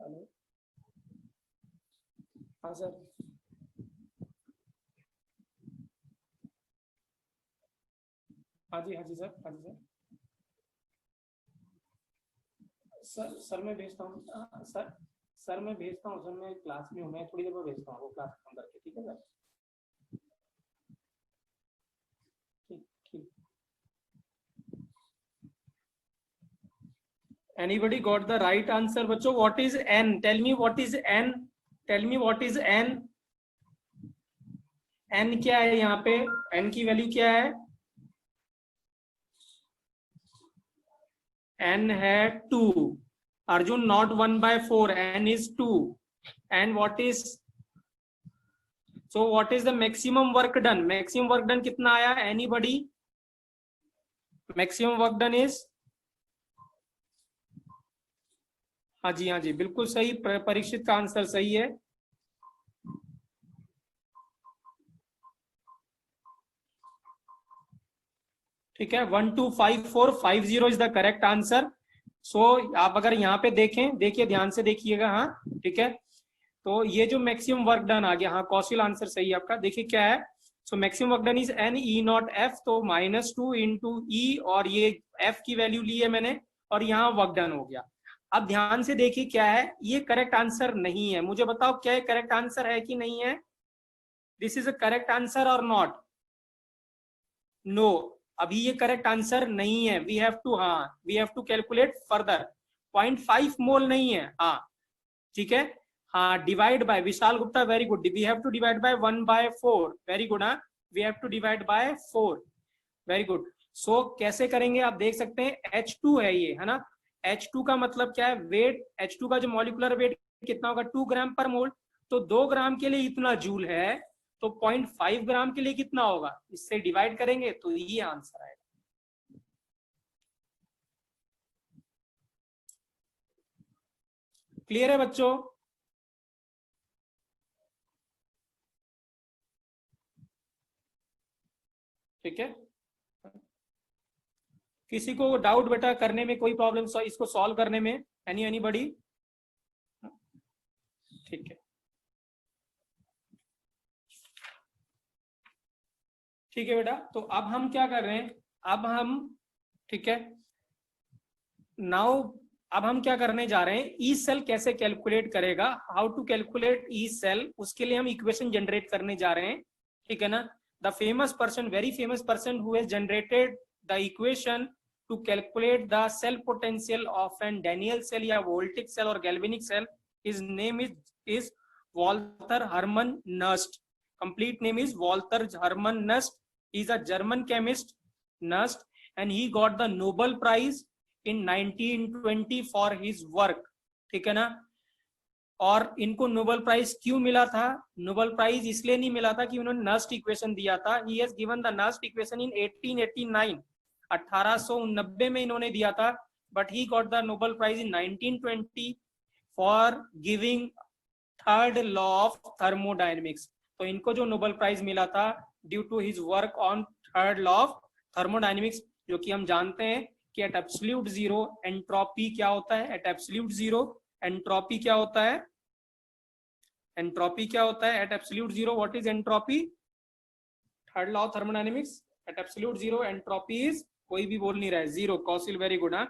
हेलो, हाँ सर, हाँ जी सर, हाँ जी सर मैं भेजता हूँ सर मैं भेजता हूँ सर, मैं क्लास में हूँ, मैं थोड़ी देर में भेजता हूँ वो क्लास खत्म करके, ठीक है सर। ठीक ठीक। Anybody got the right answer बच्चों? What is n? Tell me what is n? Tell me what is n? n क्या है यहाँ पे? n की वैल्यू क्या है? n है 2। Arjun not 1/4, n is 2। and what is, so what is the maximum work done? Maximum work done कितना आया? Anybody? Maximum work done is, हाँ जी बिल्कुल सही, परीक्षित का आंसर सही है। ठीक है, 125450 इज द करेक्ट आंसर। सो आप अगर यहाँ पे देखें, देखिए ध्यान से देखिएगा, हाँ ठीक है। तो ये जो मैक्सिमम वर्क डन आ गया, हाँ कौशल आंसर सही है आपका। देखिए क्या है, so maximum work done is N E naught F, तो -2 इंटू ई, और ये एफ की वैल्यू ली है मैंने, और यहाँ वर्क डन हो गया। अब ध्यान से देखिए क्या है, ये करेक्ट आंसर नहीं है। मुझे बताओ क्या ये करेक्ट आंसर है कि नहीं है? This is a correct answer और नॉट? नो, अभी ये करेक्ट आंसर नहीं है। We have to calculate further. 0.5 mole नहीं है, हाँ ठीक है, हाँ divide by, Vishal Gupta very good, we have to divide by 1/4, very good, हाँ we have to divide by 4, very good. So कैसे करेंगे आप देख सकते हैं, H2 है ये, है ना। H2 का मतलब क्या है, वेट, H2 का जो मॉलिक्यूलर वेट कितना होगा, 2 ग्राम पर मोल। तो 2 ग्राम के लिए इतना जूल है, तो 0.5 ग्राम के लिए कितना होगा, इससे डिवाइड करेंगे तो ये आंसर आएगा। क्लियर है बच्चों? ठीक है, किसी को डाउट बेटा करने में, कोई प्रॉब्लम इसको सॉल्व करने में, एनीबॉडी? ठीक है, ठीक है बेटा। तो अब हम क्या कर रहे हैं, अब हम, ठीक है, नाउ अब हम क्या करने जा रहे हैं, ई सेल कैसे कैलकुलेट करेगा, how to calculate E cell, उसके लिए हम इक्वेशन जनरेट करने जा रहे हैं। ठीक है ना, the famous person, very famous person who has generated the equation to calculate the cell potential of an Daniell cell या वोल्टिक सेल और galvanic cell, his name is Walter Hermann Nernst. complete name is Walter Hermann Nast. He is a German chemist, Nast, and he got the Nobel Prize in 1920 for his work. ठीक है ना, और इनको Nobel prize क्यों मिला था, Nobel prize इसलिए नहीं मिला था कि उन्होंने नस्ट इक्वेशन दिया था। He has given the Nast equation in 1889, 1889 में इन्होंने दिया था, but he got the Nobel Prize in 1920 for giving third law of thermodynamics. तो इनको जो नोबेल प्राइज मिला था due to his work on third law of thermodynamics, जो कि हम जानते हैं कि एट एब्सोल्यूट जीरो एंट्रोपी क्या होता है, एट एब्सोल्यूट जीरो एंट्रोपी क्या होता है, एंट्रोपी क्या होता है at absolute zero, what is entropy, third law of thermodynamics, at absolute zero entropy is, कोई भी बोल नहीं रहा है, जीरो। कौशिल वेरी गुड, हाँ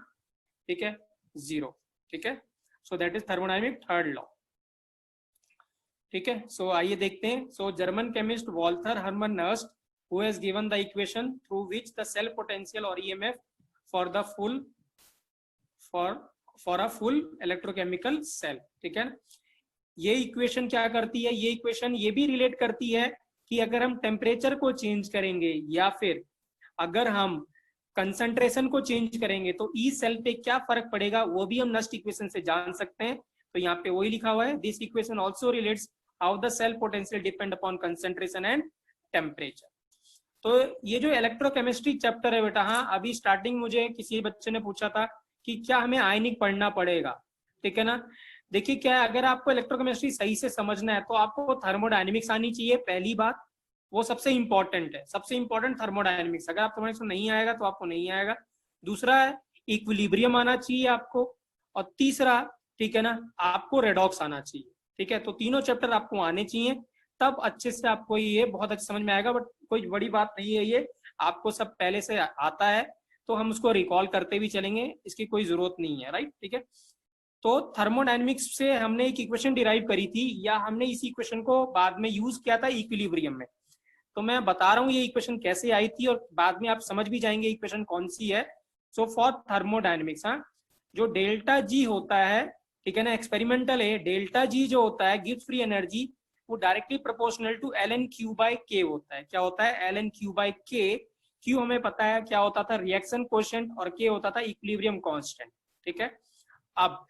ठीक है, जीरो। ठीक है, so that is thermodynamic third law. ठीक है, सो आइए देखते हैं। So German chemist Walter Hermann Nernst who has given the equation through which the cell potential और EMF for the full for a full electrochemical cell. ठीक है, ये equation क्या करती है, ये इक्वेशन ये भी रिलेट करती है कि अगर हम टेम्परेचर को चेंज करेंगे या फिर अगर हम कंसंट्रेशन को चेंज करेंगे तो ई सेल पे क्या फर्क पड़ेगा, वो भी हम नस्ट इक्वेशन से जान सकते हैं। तो यहाँ पे वही लिखा हुआ है, this equation also relates how the cell potential depend upon concentration and temperature. तो ये जो इलेक्ट्रोकेमिस्ट्री चैप्टर है बेटा, हाँ अभी स्टार्टिंग मुझे किसी बच्चे ने पूछा था कि क्या हमें आयनिक पढ़ना पड़ेगा। ठीक है ना, देखिए क्या है, अगर आपको इलेक्ट्रोकेमिस्ट्री सही से समझना है तो आपको थर्मोडायनेमिक्स आनी चाहिए, पहली बात, वो सबसे इंपॉर्टेंट है, सबसे इंपॉर्टेंट थर्मोडायनेमिक्स। अगर आपको नहीं आएगा तो आपको नहीं आएगा। दूसरा है इक्विलिब्रियम आना चाहिए आपको, और तीसरा ठीक है ना आपको रेडॉक्स आना चाहिए। ठीक है, तो तीनों चैप्टर आपको आने चाहिए, तब अच्छे से आपको ये बहुत अच्छे समझ में आएगा। बट कोई बड़ी बात नहीं है, ये आपको सब पहले से आता है तो हम उसको रिकॉल करते भी चलेंगे, इसकी कोई जरूरत नहीं है, राइट। ठीक है, तो थर्मोडायनेमिक्स से हमने एक इक्वेशन डिराइव करी थी, या हमने इस इक्वेशन को बाद में यूज किया था इक्विलिब्रियम में। तो मैं बता रहा हूँ ये इक्वेशन कैसे आई थी, और बाद में आप समझ भी जाएंगे इक्वेशन कौन सी है। सो फॉर थर्मोडायनेमिक्स, हाँ, जो डेल्टा जी होता है, ठीक है ना, एक्सपेरिमेंटल है, डेल्टा जी जो होता है गिव्स फ्री एनर्जी, वो directly proportional to ln Q by K होता है। क्या होता है, ln Q by K। Q हमें पता है क्या होता था, रिएक्शन कोएफिशिएंट, और K होता था इक्विलिब्रियम कांस्टेंट। ठीक है, अब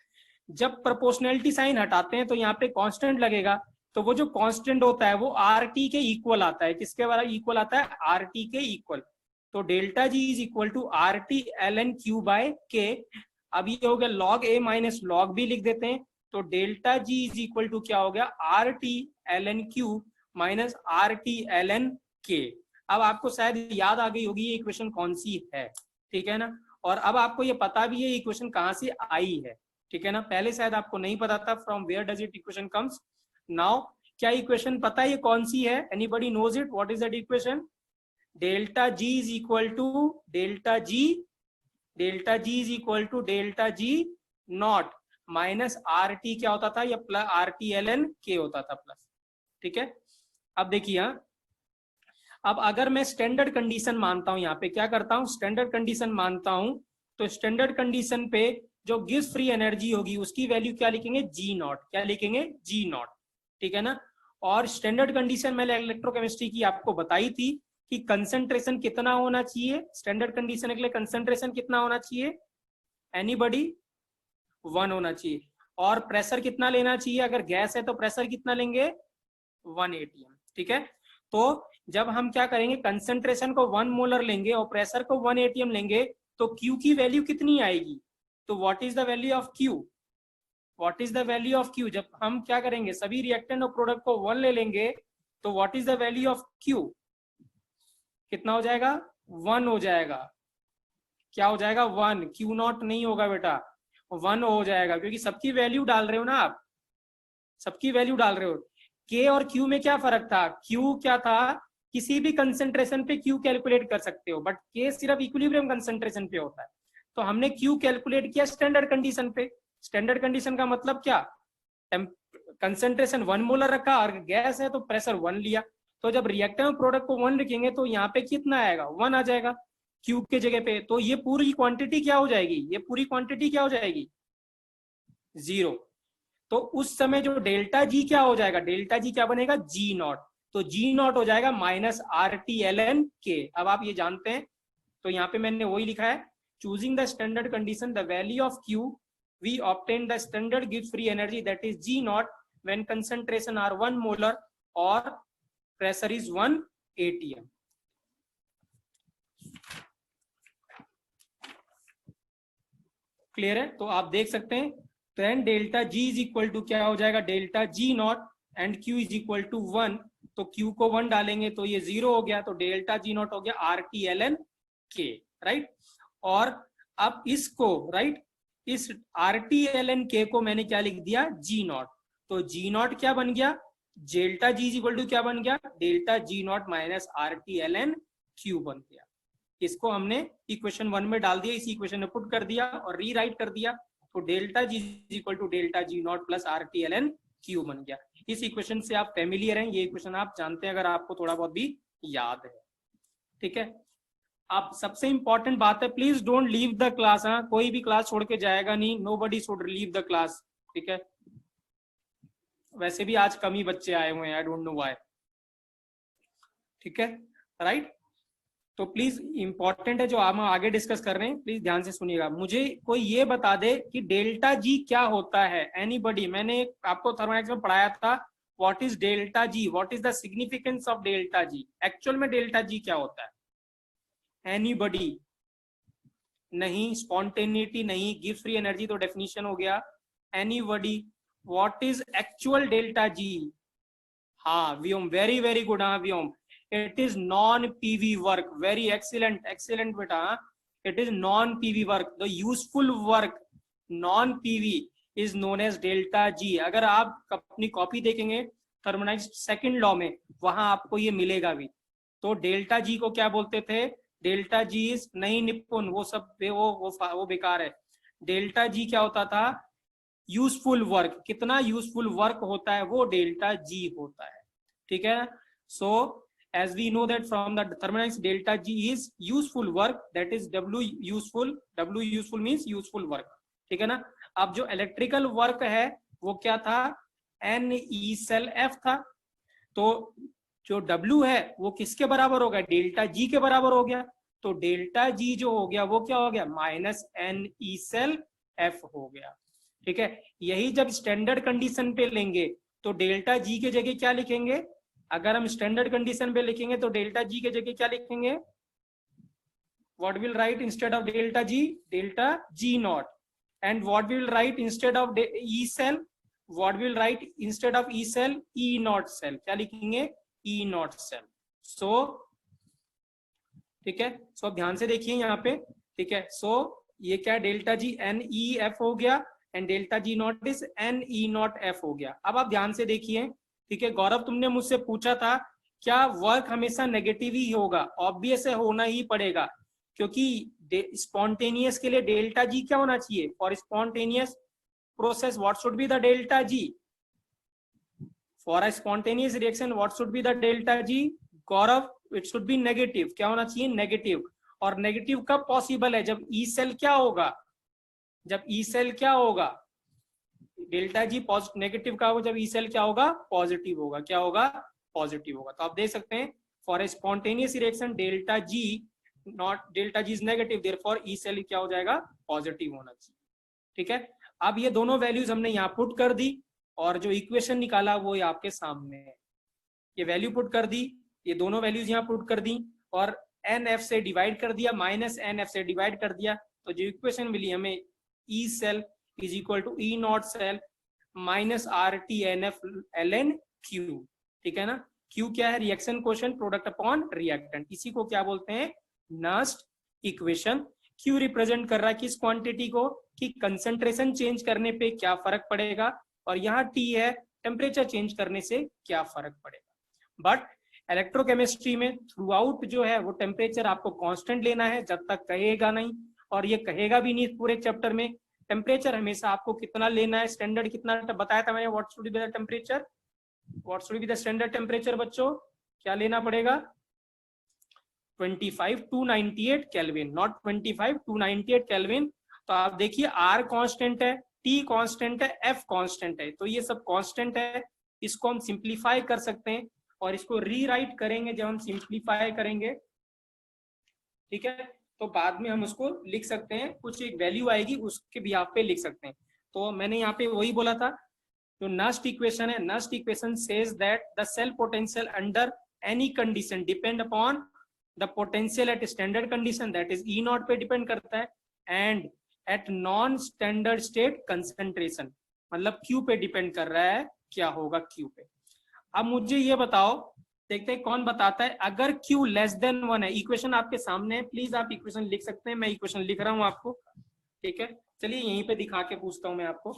जब प्रोपोर्शनैलिटी साइन हटाते हैं तो यहाँ पे कांस्टेंट लगेगा, तो वो जो कांस्टेंट होता है वो RT के इक्वल आता है। किसके बराबर इक्वल आता है, RT के इक्वल। तो delta G is equal to RT ln Q by K। अब ये हो गया log A minus log B लिख देते हैं, तो delta G is equal to क्या हो गया, RT ln Q minus RT ln K। अब आपको शायद याद आ गई होगी ये इक्वेशन कौन सी है, ठीक है ना, और अब आपको ये पता भी है इक्वेशन कहाँ से आई है। ठीक है ना, पहले शायद आपको नहीं पता था from where does it equation comes. Now क्या इक्वेशन पता है ये कौन सी है, anybody knows it, what is that equation, delta G is equal to delta G is equal to delta G naught minus RT क्या होता था, या प्लस RT ln K होता था प्लस। ठीक है, अब देखिए, अब अगर मैं स्टैंडर्ड कंडीशन मानता हूं, यहाँ पे क्या करता हूं, स्टैंडर्ड कंडीशन मानता हूं, तो स्टैंडर्ड कंडीशन पे जो गिव्स फ्री एनर्जी होगी उसकी वैल्यू क्या लिखेंगे, G नॉट। क्या लिखेंगे, G नॉट। ठीक है ना, और स्टैंडर्ड कंडीशन मैंने इलेक्ट्रोकेमिस्ट्री की आपको बताई थी कि कंसंट्रेशन कितना होना चाहिए, स्टैंडर्ड कंडीशन के लिए कंसंट्रेशन कितना होना चाहिए, एनीबॉडी, 1 होना चाहिए। और प्रेशर कितना लेना चाहिए, अगर गैस है तो प्रेशर कितना लेंगे, 1 atm। ठीक है, तो जब हम क्या करेंगे, कंसंट्रेशन को 1 मोलर लेंगे और प्रेशर को 1 atm लेंगे तो Q की वैल्यू कितनी आएगी? तो what is the value of Q? What is the value of Q? जब हम क्या करेंगे, सभी रिएक्टेंट और प्रोडक्ट को 1 ले लेंगे तो what is the value of Q? कितना हो जाएगा? 1 हो जाएगा। क्या हो जाएगा? 1। Q नॉट नहीं होगा बेटा, 1 हो जाएगा, क्योंकि सबकी वैल्यू डाल रहे हो ना आप, सबकी वैल्यू डाल रहे हो। K और Q में क्या फर्क था? Q क्या था, किसी भी कंसंट्रेशन पे Q कैलकुलेट कर सकते हो, बट K सिर्फ इक्विलिब्रियम कंसंट्रेशन पे होता है। तो हमने Q कैलकुलेट किया स्टैंडर्ड कंडीशन पे। स्टैंडर्ड कंडीशन का मतलब क्या, कंसंट्रेशन 1 मोलर रखा और गैस है तो प्रेशर 1 लिया। तो जब रिएक्टर में प्रोडक्ट को 1 रखेंगे तो यहाँ पे कितना आएगा? 1 आ जाएगा Q के जगह पे। तो ये पूरी क्वांटिटी क्या हो जाएगी? ये पूरी क्वांटिटी क्या हो जाएगी? 0। तो उस समय जो डेल्टा जी क्या हो जाएगा? डेल्टा जी क्या बनेगा? G naught. तो G नॉट हो जाएगा माइनस RT/ln K। अब आप ये जानते हैं, तो यहाँ पे मैंने वही लिखा है, choosing the standard condition the value of Q we obtain the standard gives free energy that is G naught when concentration are 1 molar or pressure is 1 atm। Clear है? तो आप देख सकते हैं, then delta G is equal to क्या हो जाएगा? Delta G naught and Q is equal to 1। तो Q को 1 डालेंगे तो ये 0 हो गया, तो डेल्टा G नॉट हो गया RT/ln K, राइट। और अब इसको, राइट, इस RT/ln K को मैंने क्या लिख दिया? G naught. तो G नॉट क्या बन गया? Delta G is equal to क्या बन गया? Delta G naught minus RT/ln Q बन गया। इसको हमने इक्वेशन 1 में डाल दिया, इसी इक्वेशन में पुट कर दिया और रीराइट कर दिया। तो delta G is equal to delta G naught plus RT/ln Q बन गया। इस इक्वेशन से आप फेमिलियर हैं, ये इक्वेशन आप जानते हैं अगर आपको थोड़ा बहुत भी याद है, ठीक है। आप सबसे इंपॉर्टेंट बात है, please don't leave the class. हाँ, कोई भी क्लास छोड़ के जाएगा नहीं, nobody should leave the class, ठीक है। वैसे भी आज कम ही बच्चे आए हुए हैं, आई डोंट नो व्हाई, ठीक है, राइट। तो प्लीज इंपॉर्टेंट है जो हम आगे डिस्कस कर रहे हैं, प्लीज ध्यान से सुनिएगा। मुझे कोई ये बता दे कि डेल्टा जी क्या होता है? एनीबडी? मैंने आपको थर्मोडायनेमिक्स में पढ़ाया था, what is delta G, what is the significance of delta ji. Actual में डेल्टा जी क्या होता है? एनीबडी? नहीं। स्पॉन्टेनिटी नहीं। गिव फ्री एनर्जी तो डेफिनेशन हो गया। Anybody? What is actual delta G? हाँ व्योम, वेरी वेरी गुड। हाँ व्योम, it is non PV work, very excellent, excellent beta। it is non PV work, the useful work non PV is known as delta G। अगर आप अपनी copy देखेंगे thermodynamics second law में, वहां आपको ये मिलेगा भी। तो डेल्टा जी को क्या बोलते थे? डेल्टा जी इज नहीं निपुण, वो सब वो बेकार है। डेल्टा जी क्या होता था? Useful work. कितना यूजफुल वर्क होता है वो डेल्टा जी होता है, ठीक है। सो as we know that from the thermodynamics, delta G is useful work, that is W useful। W useful means useful work, ठीक है ना। अब जो इलेक्ट्रिकल वर्क है वो क्या था? Ne cell F था। तो जो W है वो किसके बराबर हो गया? डेल्टा G के बराबर हो गया। तो डेल्टा G जो हो गया वो क्या हो गया? माइनस Ne cell F हो गया, ठीक है। यही जब स्टैंडर्ड कंडीशन पे लेंगे तो डेल्टा G के जगह क्या लिखेंगे? अगर हम स्टैंडर्ड कंडीशन पे लिखेंगे तो डेल्टा जी के जगह क्या लिखेंगे? What will write instead of delta G? Delta G naught. And what will write instead of E cell? What will write instead of E cell? E naught cell. क्या लिखेंगे? ई naught cell. सो ठीक है, सो अब ध्यान से देखिए यहाँ पे, ठीक है। सो ये क्या? डेल्टा जी NEF हो गया and delta G not is NE0F हो गया। अब आप ध्यान से देखिए, ठीक है। गौरव, तुमने मुझसे पूछा था क्या वर्क हमेशा नेगेटिव ही होगा? ऑब्वियस है, होना ही पड़ेगा, क्योंकि स्पॉन्टेनियस के लिए डेल्टा जी क्या होना चाहिए? For spontaneous process what should be the delta G? For a spontaneous reaction what should be the delta G? Gaurav, it should B negative. क्या होना चाहिए? नेगेटिव। और नेगेटिव कब पॉसिबल है? जब ई सेल क्या होगा? जब ई सेल क्या होगा? डेल्टा जी नेगेटिव का होगा जब ई सेल क्या होगा? पॉजिटिव होगा। क्या होगा? पॉजिटिव होगा। तो आप देख सकते हैं for a spontaneous reaction delta G is negative, therefore E cell क्या हो जाएगा? पॉजिटिव होना चाहिए, ठीक है। अब ये दोनों वैल्यूज हमने यहाँ पुट कर दी और जो इक्वेशन निकाला वो आपके सामने है। ये वैल्यू पुट कर दी ये दोनों वैल्यूज यहाँ पुट कर दी और NF से डिवाइड कर दिया, -NF से डिवाइड कर दिया, तो जो इक्वेशन मिली हमें E cell is equal to E naught cell minus RT/NF ln Q, ठीक है ना। Q क्या है? Reaction quotient product upon reactant, इसी को क्या बोलते हैं? Nernst equation. Q रिप्रेजेंट कर रहा है किस क्वांटिटी को, कि कंसंट्रेशन चेंज करने पे क्या फर्क पड़ेगा, और यहाँ T है टेम्परेचर चेंज करने से क्या फर्क पड़ेगा। बट इलेक्ट्रोकेमिस्ट्री में थ्रू आउट जो है वो टेम्परेचर आपको कांस्टेंट लेना है, जब तक कहेगा नहीं, और ये कहेगा भी नहीं पूरे चैप्टर में। टेम्परेचर हमेशा आपको कितना लेना है, स्टैंडर्ड कितना बताया था मैंने, what should be the temperature, what should be the standard temperature बच्चों, क्या लेना पड़ेगा? 25 to 98 kelvin, not 25 to 98 kelvin. तो आप देखिए R कांस्टेंट है, T कांस्टेंट है, F कांस्टेंट है, तो ये सब कांस्टेंट है। इसको हम सिंप्लीफाई कर सकते हैं और इसको रीराइट करेंगे जब हम सिंप्लीफाई करेंगे, ठीक है, तो बाद में हम उसको लिख सकते हैं, कुछ एक वैल्यू आएगी उसके भी आप पे लिख सकते हैं। तो मैंने यहाँ पे वही बोला था, जो नस्ट इक्वेशन है, Nernst equation says that the cell potential under any condition depend upon the potential at standard condition, that is E naught पे डिपेंड करता है, and at non standard state concentration, मतलब Q पे depend कर रहा है, क्या होगा Q पे। अब मुझे ये बताओ, देखते हैं कौन बताता है, अगर Q लेस देन 1 है, इक्वेशन आपके सामने है, प्लीज आप इक्वेशन लिख सकते हैं, मैं इक्वेशन लिख रहा हूं आपको, ठीक है। चलिए यहीं पे दिखा के पूछता हूं मैं आपको,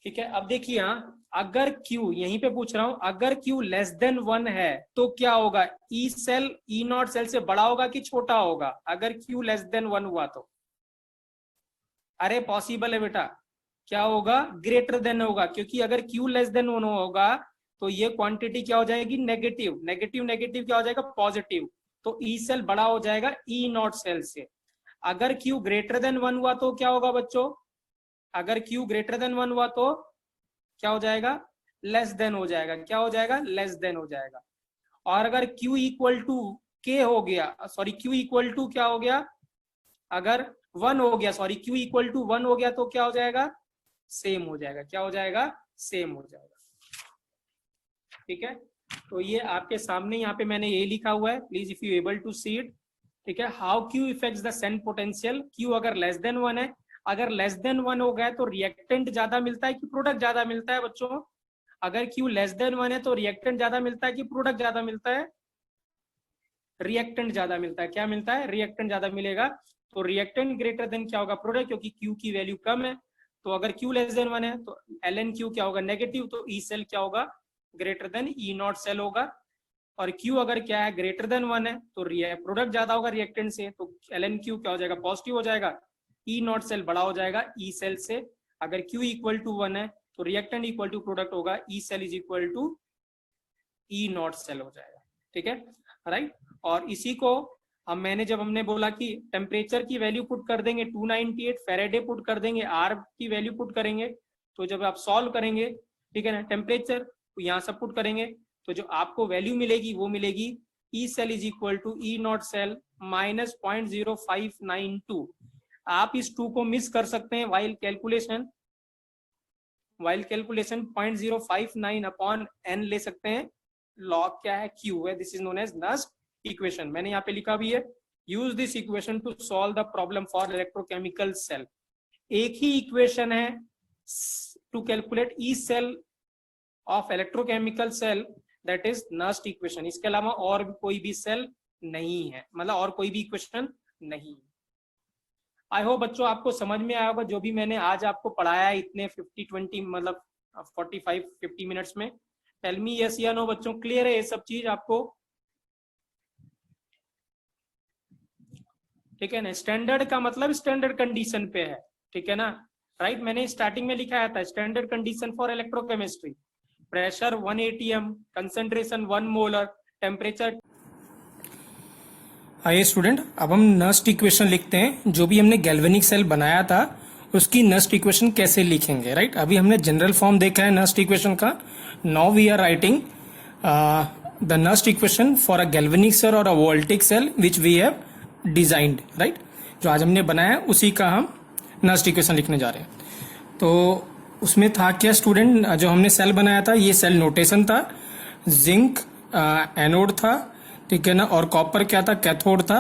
ठीक है। अब देखिए यहाँ, अगर Q, यहीं पे पूछ रहा हूं, अगर Q लेस देन 1 है तो क्या होगा? E cell E naught cell से बड़ा होगा कि छोटा होगा? अगर Q लेस देन 1 हुआ तो, अरे पॉसिबल है बेटा, क्या होगा? ग्रेटर देन होगा, क्योंकि अगर Q लेस देन 1 होगा तो ये क्वांटिटी क्या हो जाएगी? नेगेटिव, नेगेटिव नेगेटिव क्या हो जाएगा? पॉजिटिव, तो E सेल बड़ा हो जाएगा E नॉट सेल से। अगर Q ग्रेटर देन 1 हुआ तो क्या होगा बच्चों? अगर Q ग्रेटर देन 1 हुआ तो क्या हो जाएगा? लेस देन हो जाएगा, क्या हो जाएगा? लेस देन हो जाएगा। और अगर Q इक्वल टू K हो गया, सॉरी Q इक्वल टू क्या हो गया? अगर 1 हो गया, सॉरी Q इक्वल टू 1 हो गया तो क्या हो जाएगा? सेम हो जाएगा, क्या हो जाएगा? सेम हो जाएगा, ठीक है। तो ये आपके सामने यहाँ पे मैंने ये लिखा हुआ है, please if you able to see it, ठीक है। How Q effects the cell potential, Q अगर लेस देन 1 है, अगर लेस देन 1 हो गया तो रिएक्टेंट ज्यादा मिलता है कि प्रोडक्ट ज्यादा मिलता है बच्चों? अगर Q लेस देन 1 है तो रिएक्टेंट ज्यादा मिलता है कि प्रोडक्ट ज्यादा मिलता है? रिएक्टेंट ज्यादा मिलता है, क्या मिलता है? रिएक्टेंट ज्यादा मिलेगा। तो रिएक्टेंट ग्रेटर देन क्या होगा? प्रोडक्ट, क्योंकि Q की वैल्यू कम है। तो अगर Q लेस देन 1 है तो ln Q क्या होगा? नेगेटिव, तो E सेल क्या होगा? Greater than E naught cell होगा। और Q अगर क्या है? ग्रेटर देन 1 है तो प्रोडक्ट ज्यादा होगा रिएक्टेंट से, तो ln Q क्या हो जाएगा? पॉजिटिव हो जाएगा, E नॉट सेल बड़ा हो जाएगा E सेल से। अगर Q इक्वल टू 1 है तो रिएक्टेंट इक्वल टू प्रोडक्ट होगा, E cell is equal to E naught cell हो जाएगा, ठीक है, राइट। और इसी को मैंने जब हमने बोला कि टेम्परेचर की वैल्यू पुट कर देंगे 298 फेरेडे पुट कर देंगे, R की वैल्यू पुट करेंगे, तो जब आप सॉल्व करेंगे, ठीक है ना, टेम्परेचर यहाँ सब पुट करेंगे तो जो आपको वैल्यू मिलेगी वो मिलेगी E cell is equal to E naught cell minus 0.0592। आप इस 2 को मिस कर सकते हैं वाइल कैलकुलेशन 0.059 अपॉन n ले सकते हैं, लॉग क्या है? Q है, this is known as Nernst equation. मैंने यहाँ पे लिखा भी है, use this equation to solve the problem for electrochemical cell. एक ही इक्वेशन है to calculate E cell of electrochemical cell, that is Nernst equation. इसके अलावा और कोई भी सेल नहीं है, मतलब और कोई भी इक्वेशन नहीं। आई होप बच्चों आपको समझ में आया होगा जो भी मैंने आज आपको पढ़ाया है इतने 50-20 मतलब 45-50 मिनट्स में। टेल मी यस या नो बच्चों, क्लियर है ये सब चीज आपको? ठीक है ना। स्टैंडर्ड का मतलब स्टैंडर्ड कंडीशन पे है, ठीक है ना, राइट। मैंने स्टार्टिंग में लिखाया था standard condition for electrochemistry, pressure 1 atm, concentration 1 molar, temperature. आइए स्टूडेंट, अब हम नस्ट इक्वेशन लिखते हैं। जो भी हमने गैल्वेनिक सेल बनाया था उसकी नस्ट इक्वेशन कैसे लिखेंगे, राइट। अभी हमने जनरल फॉर्म देखा है नस्ट इक्वेशन का। Now we are writing the Nernst equation for a galvanic cell और a voltaic cell which we have designed, right. जो आज हमने बनाया उसी का हम नस्ट इक्वेशन लिखने जा रहे हैं। तो उसमें था क्या स्टूडेंट, जो हमने सेल बनाया था ये सेल नोटेशन था। जिंक एनोड था, ठीक है ना, और कॉपर क्या था, कैथोड था।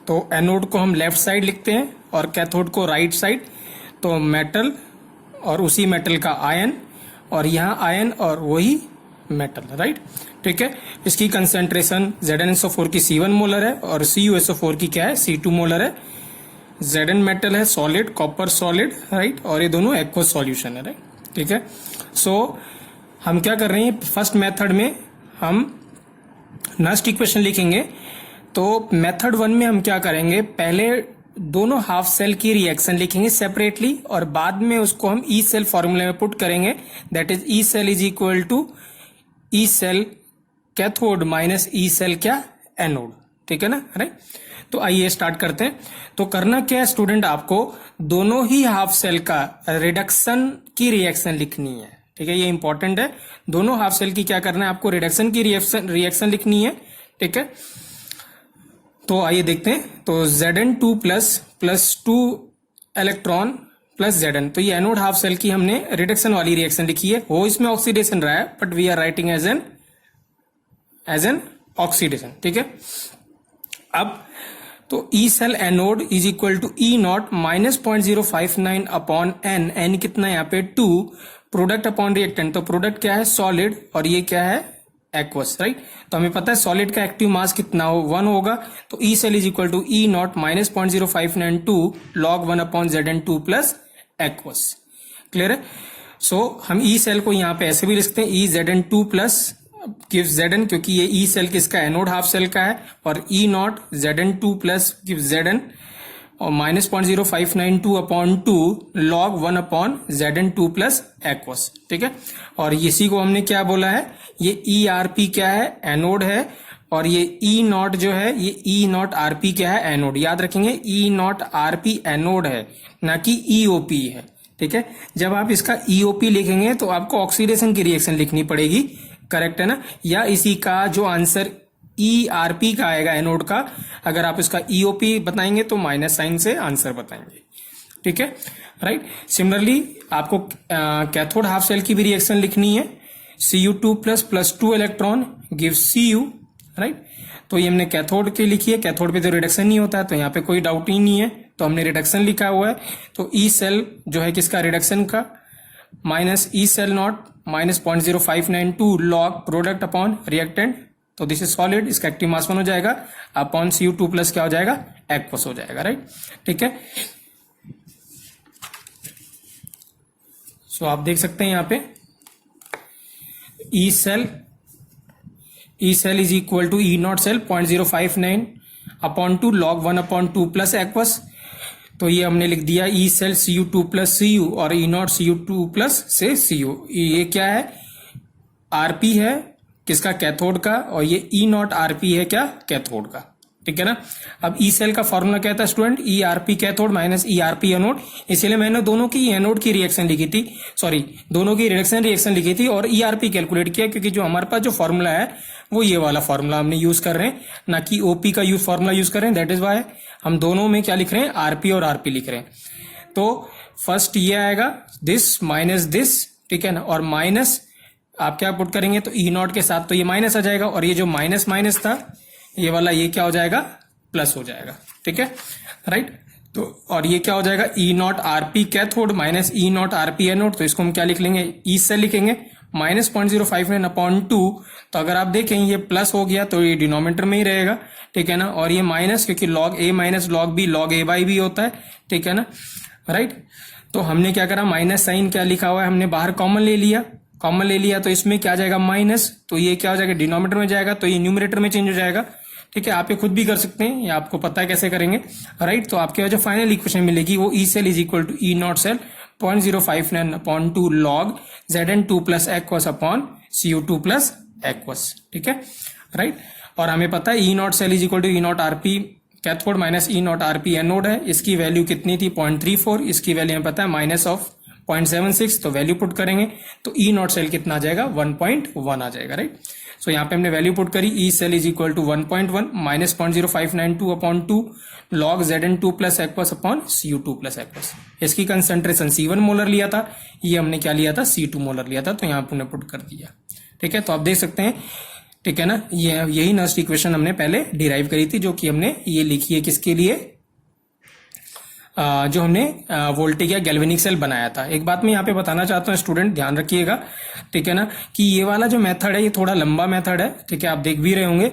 तो एनोड को हम लेफ्ट साइड लिखते हैं और कैथोड को राइट साइड। तो मेटल और उसी मेटल का आयन, और यहाँ आयन और वही मेटल, राइट, ठीक है। इसकी कंसेंट्रेशन ZnSO4 की C1 मोलर है और CuSO4 की क्या है, C2 मोलर है। Zn मेटल है, सॉलिड, कॉपर सॉलिड, राइट, और ये दोनों एक्वस सॉल्यूशन है, राइट, ठीक है। सो हम क्या कर रहे हैं, फर्स्ट मेथड में हम नस्ट इक्वेशन लिखेंगे। तो मेथड 1 में हम क्या करेंगे, पहले दोनों हाफ सेल की रिएक्शन लिखेंगे सेपरेटली और बाद में उसको हम ई सेल फॉर्मूले में पुट करेंगे। That is E cell is equal to E cell cathode minus E cell क्या, एनोड, ठीक है ना, राइट। तो आइए स्टार्ट करते हैं। तो करना क्या है स्टूडेंट, आपको दोनों ही हाफ सेल का रिडक्शन की रिएक्शन लिखनी है, ठीक है, ये इंपॉर्टेंट है। दोनों हाफ सेल की क्या करना है, आपको रिडक्शन की रिएक्शन लिखनी है, ठीक है। तो आइए देखते हैं। तो Zn2 plus 2 electron plus Zn, तो ये एनोड हाफ सेल की हमने रिडक्शन वाली रिएक्शन लिखी है। वो इसमें ऑक्सीडेशन रहा है, but we are writing as an oxidation, ठीक है। अब तो E cell anode is equal to E naught minus 0.059 upon n, n कितना है यहाँ पे 2, प्रोडक्ट अपॉन रिएक्टेंट। तो प्रोडक्ट क्या है, सॉलिड, और ये क्या है, एक्वस, राइट। तो हमें पता है सॉलिड का एक्टिव मास कितना हो, 1 होगा। तो E cell is equal to E naught minus 0.0592 log 1 upon Zn2 plus aqueous, clear है। सो हम ई सेल को यहाँ पे ऐसे भी लिखते हैं, ई Zn2 प्लस गिव्स Zn, क्योंकि ये ई सेल किसका, एनोड हाफ सेल का है, और E naught Zn2 plus gives Zn और minus 0.0592 upon 2 log 1 upon Zn2 plus aqueous, ठीक है। और इसी को हमने क्या बोला है, ये ERP क्या है, एनोड है, और ये E नॉट जो है, ये E नॉट RP क्या है, एनोड। याद रखेंगे E नॉट RP एनोड है, ना कि EOP है, ठीक है। जब आप इसका EOP लिखेंगे तो आपको ऑक्सीडेशन की रिएक्शन लिखनी पड़ेगी, करेक्ट है ना। या इसी का जो आंसर ERP का आएगा एनोड का, अगर आप इसका EOP बताएंगे तो माइनस साइन से आंसर बताएंगे, ठीक है, राइट। सिमिलरली आपको कैथोड हाफ सेल की भी रिएक्शन लिखनी है। Cu2 plus 2 electron give Cu, right. तो ये हमने कैथोड की लिखी है, कैथोड पे तो रिडक्शन नहीं होता है, तो यहाँ पे कोई डाउट ही नहीं है, तो हमने रिडक्शन लिखा हुआ है। तो ई सेल जो है किसका, रिडक्शन का, minus E cell naught minus 0.0592 log product upon reactant. तो दिस इज सॉलिड, इसका एक्टिव मास 1 हो जाएगा, अपॉन Cu2 प्लस क्या हो जाएगा, एक्वस हो जाएगा, राइट, ठीक है। सो आप देख सकते हैं यहाँ पे E cell is equal to E naught cell 0.059 upon 2 log 1 upon 2 plus aqueous. तो ये हमने लिख दिया E cell Cu2 plus Cu और ई नॉट Cu2 प्लस से Cu। ये क्या है, RP है किसका, कैथोड का, और ये ई नॉट RP है क्या, कैथोड का, ठीक है ना। अब ई सेल का फॉर्मूला क्या था student, ERP cathode minus ERP anode. इसीलिए मैंने दोनों की एनोड की रिएक्शन लिखी थी, सॉरी दोनों की रिएक्शन लिखी थी और ERP कैलकुलेट किया, क्योंकि जो हमारे पास जो फॉर्मूला है वो ये वाला फॉर्मूला हमने यूज कर रहे हैं, ना कि OP का फॉर्मूला यूज कर रहे हैं। दैट इज वाई हम दोनों में क्या लिख रहे हैं, RP और RP लिख रहे हैं। तो फर्स्ट ये आएगा दिस माइनस दिस, ठीक है ना, और माइनस आप क्या पुट करेंगे, तो ई नॉट के साथ तो ये माइनस आ जाएगा, और ये जो माइनस माइनस था ये वाला ये क्या हो जाएगा, प्लस हो जाएगा, ठीक है, राइट। तो और ये क्या हो जाएगा, E naught RP cathode minus E naught RP anode. तो इसको हम क्या लिख लेंगे, ई से लिखेंगे माइनस 0.059 अपॉन 2। तो अगर आप देखें ये प्लस हो गया तो ये डिनोमिनेटर में ही रहेगा, ठीक है ना, और ये माइनस, क्योंकि log A minus log B log A by B होता है, ठीक है ना, राइट। तो हमने क्या करा, माइनस साइन क्या लिखा हुआ है, हमने बाहर कॉमन ले लिया, तो इसमें क्या जाएगा, माइनस, तो ये क्या हो जाएगा, डिनोमिनेटर में जाएगा, तो ये न्यूमरेटर में चेंज हो जाएगा, ठीक है। आप ये खुद भी कर सकते हैं, ये आपको पता है कैसे करेंगे, राइट। तो आपके जो फाइनल इक्वेशन मिलेगी वो E cell is equal to E naught cell 0.059 upon 2 log Zn2 plus aqueous upon Cu2 plus aqueous, ठीक है, राइट। और हमें पता है E naught cell is equal to E naught RP cathode minus E naught RP anode है। इसकी value कितनी थी, 0.34, इसकी वैल्यू हमें पता है माइनस ऑफ 0.76, तो वैल्यू पुट करेंगे तो ई नॉट सेल कितना आ जाएगा, 1.1 आ जाएगा, राइट। सो यहाँ पे हमने वैल्यू पुट करी, E cell is equal to 1.1 minus 0.0592 upon 2 log Zn2 plus aqueous upon Cu2 plus aqueous. इसकी कंसेंट्रेशन C1 मोलर लिया था, ये हमने क्या लिया था, C2 मोलर लिया था, तो यहाँ पे हमने पुट कर दिया, ठीक है, तो आप देख सकते हैं, ठीक है ना, ये यही नर्स्ट इक्वेशन हमने पहले डिराइव करी थी, जो कि हमने ये लिखी है किसके लिए, जो हमने वोल्टेज या गैल्वेनिक सेल बनाया था। एक बात मैं यहाँ पे बताना चाहता हूँ स्टूडेंट, ध्यान रखिएगा, ठीक है ना, कि ये वाला जो मेथड है ये थोड़ा लंबा मेथड है, ठीक है, आप देख भी रहे होंगे।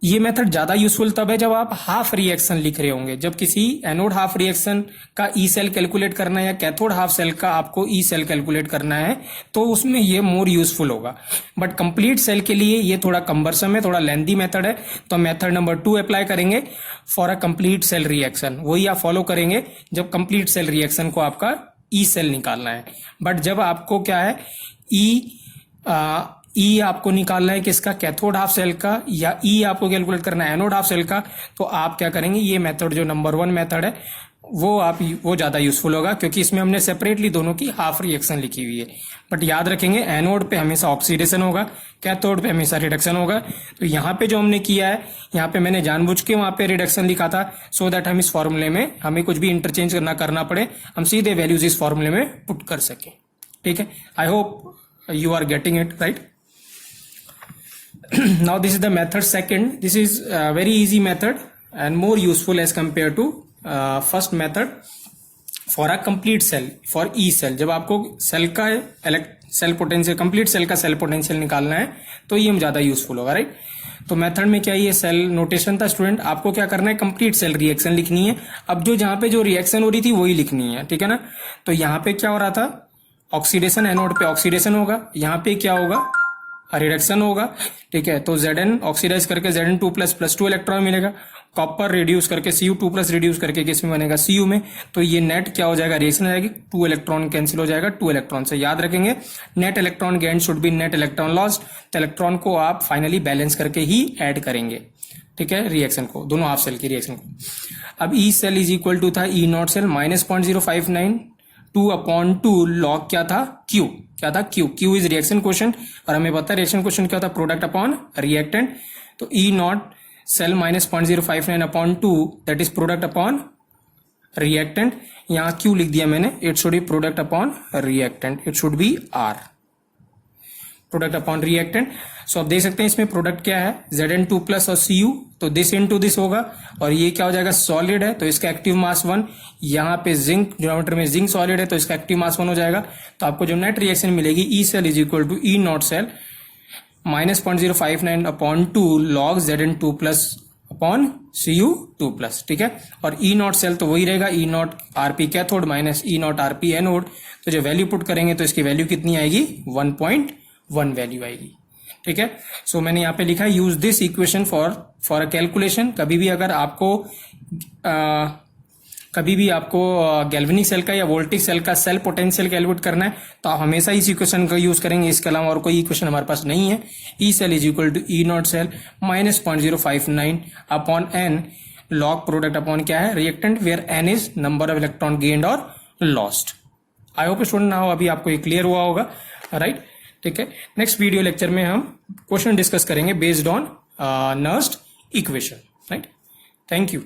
ये मेथड ज्यादा यूजफुल तब है जब आप हाफ रिएक्शन लिख रहे होंगे, जब किसी एनोड हाफ रिएक्शन का ई सेल कैलकुलेट करना है या कैथोड हाफ सेल का आपको ई सेल कैलकुलेट करना है, तो उसमें ये मोर यूजफुल होगा। बट कंप्लीट सेल के लिए ये थोड़ा कम्बरसम है, थोड़ा लेंथी मेथड है, तो मेथड नंबर 2 अप्लाई करेंगे for a complete cell reaction. वही आप फॉलो करेंगे जब कंप्लीट सेल रिएक्शन को आपका ई सेल निकालना है। बट जब आपको क्या है, ई आपको निकालना है किसका, कैथोड हाफ सेल का, या ई आपको कैलकुलेट करना है एनोड हाफ सेल का, तो आप क्या करेंगे, ये मेथड जो नंबर 1 मेथड है वो ज्यादा यूजफुल होगा, क्योंकि इसमें हमने सेपरेटली दोनों की हाफ रिएक्शन लिखी हुई है। बट याद रखेंगे एनोड पे हमेशा ऑक्सीडेशन होगा, कैथोड पे हमेशा रिडक्शन होगा। तो यहाँ पे जो हमने किया है, यहाँ पे मैंने जानबूझ के वहां पे रिडक्शन लिखा था, सो दैट हम इस फॉर्मूले में हमें कुछ भी इंटरचेंज करना पड़े, हम सीधे वैल्यूज इस फॉर्मूले में पुट कर सके। ठीक है, I hope you are getting it right. Now this is the method second. This is a very easy method and more useful as compared to first method for a complete cell, for E cell। जब आपको cell का cell potential, complete cell का cell potential निकालना है, तो ये ज्यादा useful होगा राइट। तो मेथड में क्या, ये सेल नोटेशन था स्टूडेंट, आपको क्या करना है, कंप्लीट सेल रिएक्शन लिखनी है। अब जो जहां पे जो रिएक्शन हो रही थी वही लिखनी है, ठीक है ना। तो यहाँ पे क्या हो रहा था, ऑक्सीडेशन, एनोड पे ऑक्सीडेशन होगा, यहाँ पे क्या होगा, रिडक्शन होगा, ठीक है। तो Zn ऑक्सीडाइज करके Zn2 प्लस 2 इलेक्ट्रॉन मिलेगा, कॉपर रिड्यूस करके Cu2 प्लस रिड्यूस करके किसमें बनेगा, Cu में। तो ये नेट क्या हो जाएगा, रिएक्शन हो जाएगी, 2 इलेक्ट्रॉन कैंसिल हो जाएगा 2 इलेक्ट्रॉन से। याद रखेंगे net electron gain should B net electron lost. तो इलेक्ट्रॉन को आप फाइनली बैलेंस करके ही ऐड करेंगे, ठीक है, रिएक्शन को, दोनों हाफ सेल की रिएक्शन को। अब E cell is equal to था E naught cell minus 0.059 2/2 log क्या था, Q, क्या था Q इज रिएक्शन क्वेश्चन, और हमें पता है रिएक्शन क्वेश्चन क्या होता है, प्रोडक्ट अपॉन रिएक्टेंट। तो E naught cell minus 0.059/2 that is product upon reactant. यहाँ Q लिख दिया मैंने, it should be product upon reactant, it should be R, product upon reactant. So आप देख सकते हैं इसमें प्रोडक्ट क्या है, Zn2 प्लस और Cu, तो दिस इनटू दिस होगा, और ये क्या हो जाएगा, सॉलिड है तो इसका एक्टिव मास 1, यहाँ पे जिंक, डिनोमिनेटर में जिंक सॉलिड है तो इसका एक्टिव मास 1 हो जाएगा। तो आपको जो नेट रिएक्शन मिलेगी, E cell is equal to E naught cell minus 0.059/2 log Zn2 plus upon Cu2 plus, ठीक है। और ई नॉट सेल तो वही रहेगा, E naught RP cathode minus E naught RP anode. तो जो वैल्यू पुट करेंगे तो इसकी वैल्यू कितनी आएगी, 1.1 वैल्यू आएगी, ठीक है। सो मैंने यहाँ पे लिखा है use this equation for a calculation. कभी भी अगर आपको गैल्वेनिक सेल का या वोल्टिक सेल का सेल पोटेंशियल कैलकुलेट करना है, तो आप हमेशा इस इक्वेशन का यूज करेंगे, इसके अलावा और कोई इक्वेशन हमारे पास नहीं है। E cell is equal to E naught cell minus 0.059/n log product upon क्या है, reactant, where n is number of electron gained और lost. I hope student now अभी आपको ये क्लियर हुआ होगा राइट, ठीक है। नेक्स्ट वीडियो लेक्चर में हम क्वेश्चन डिस्कस करेंगे based on Nernst equation right. Thank you.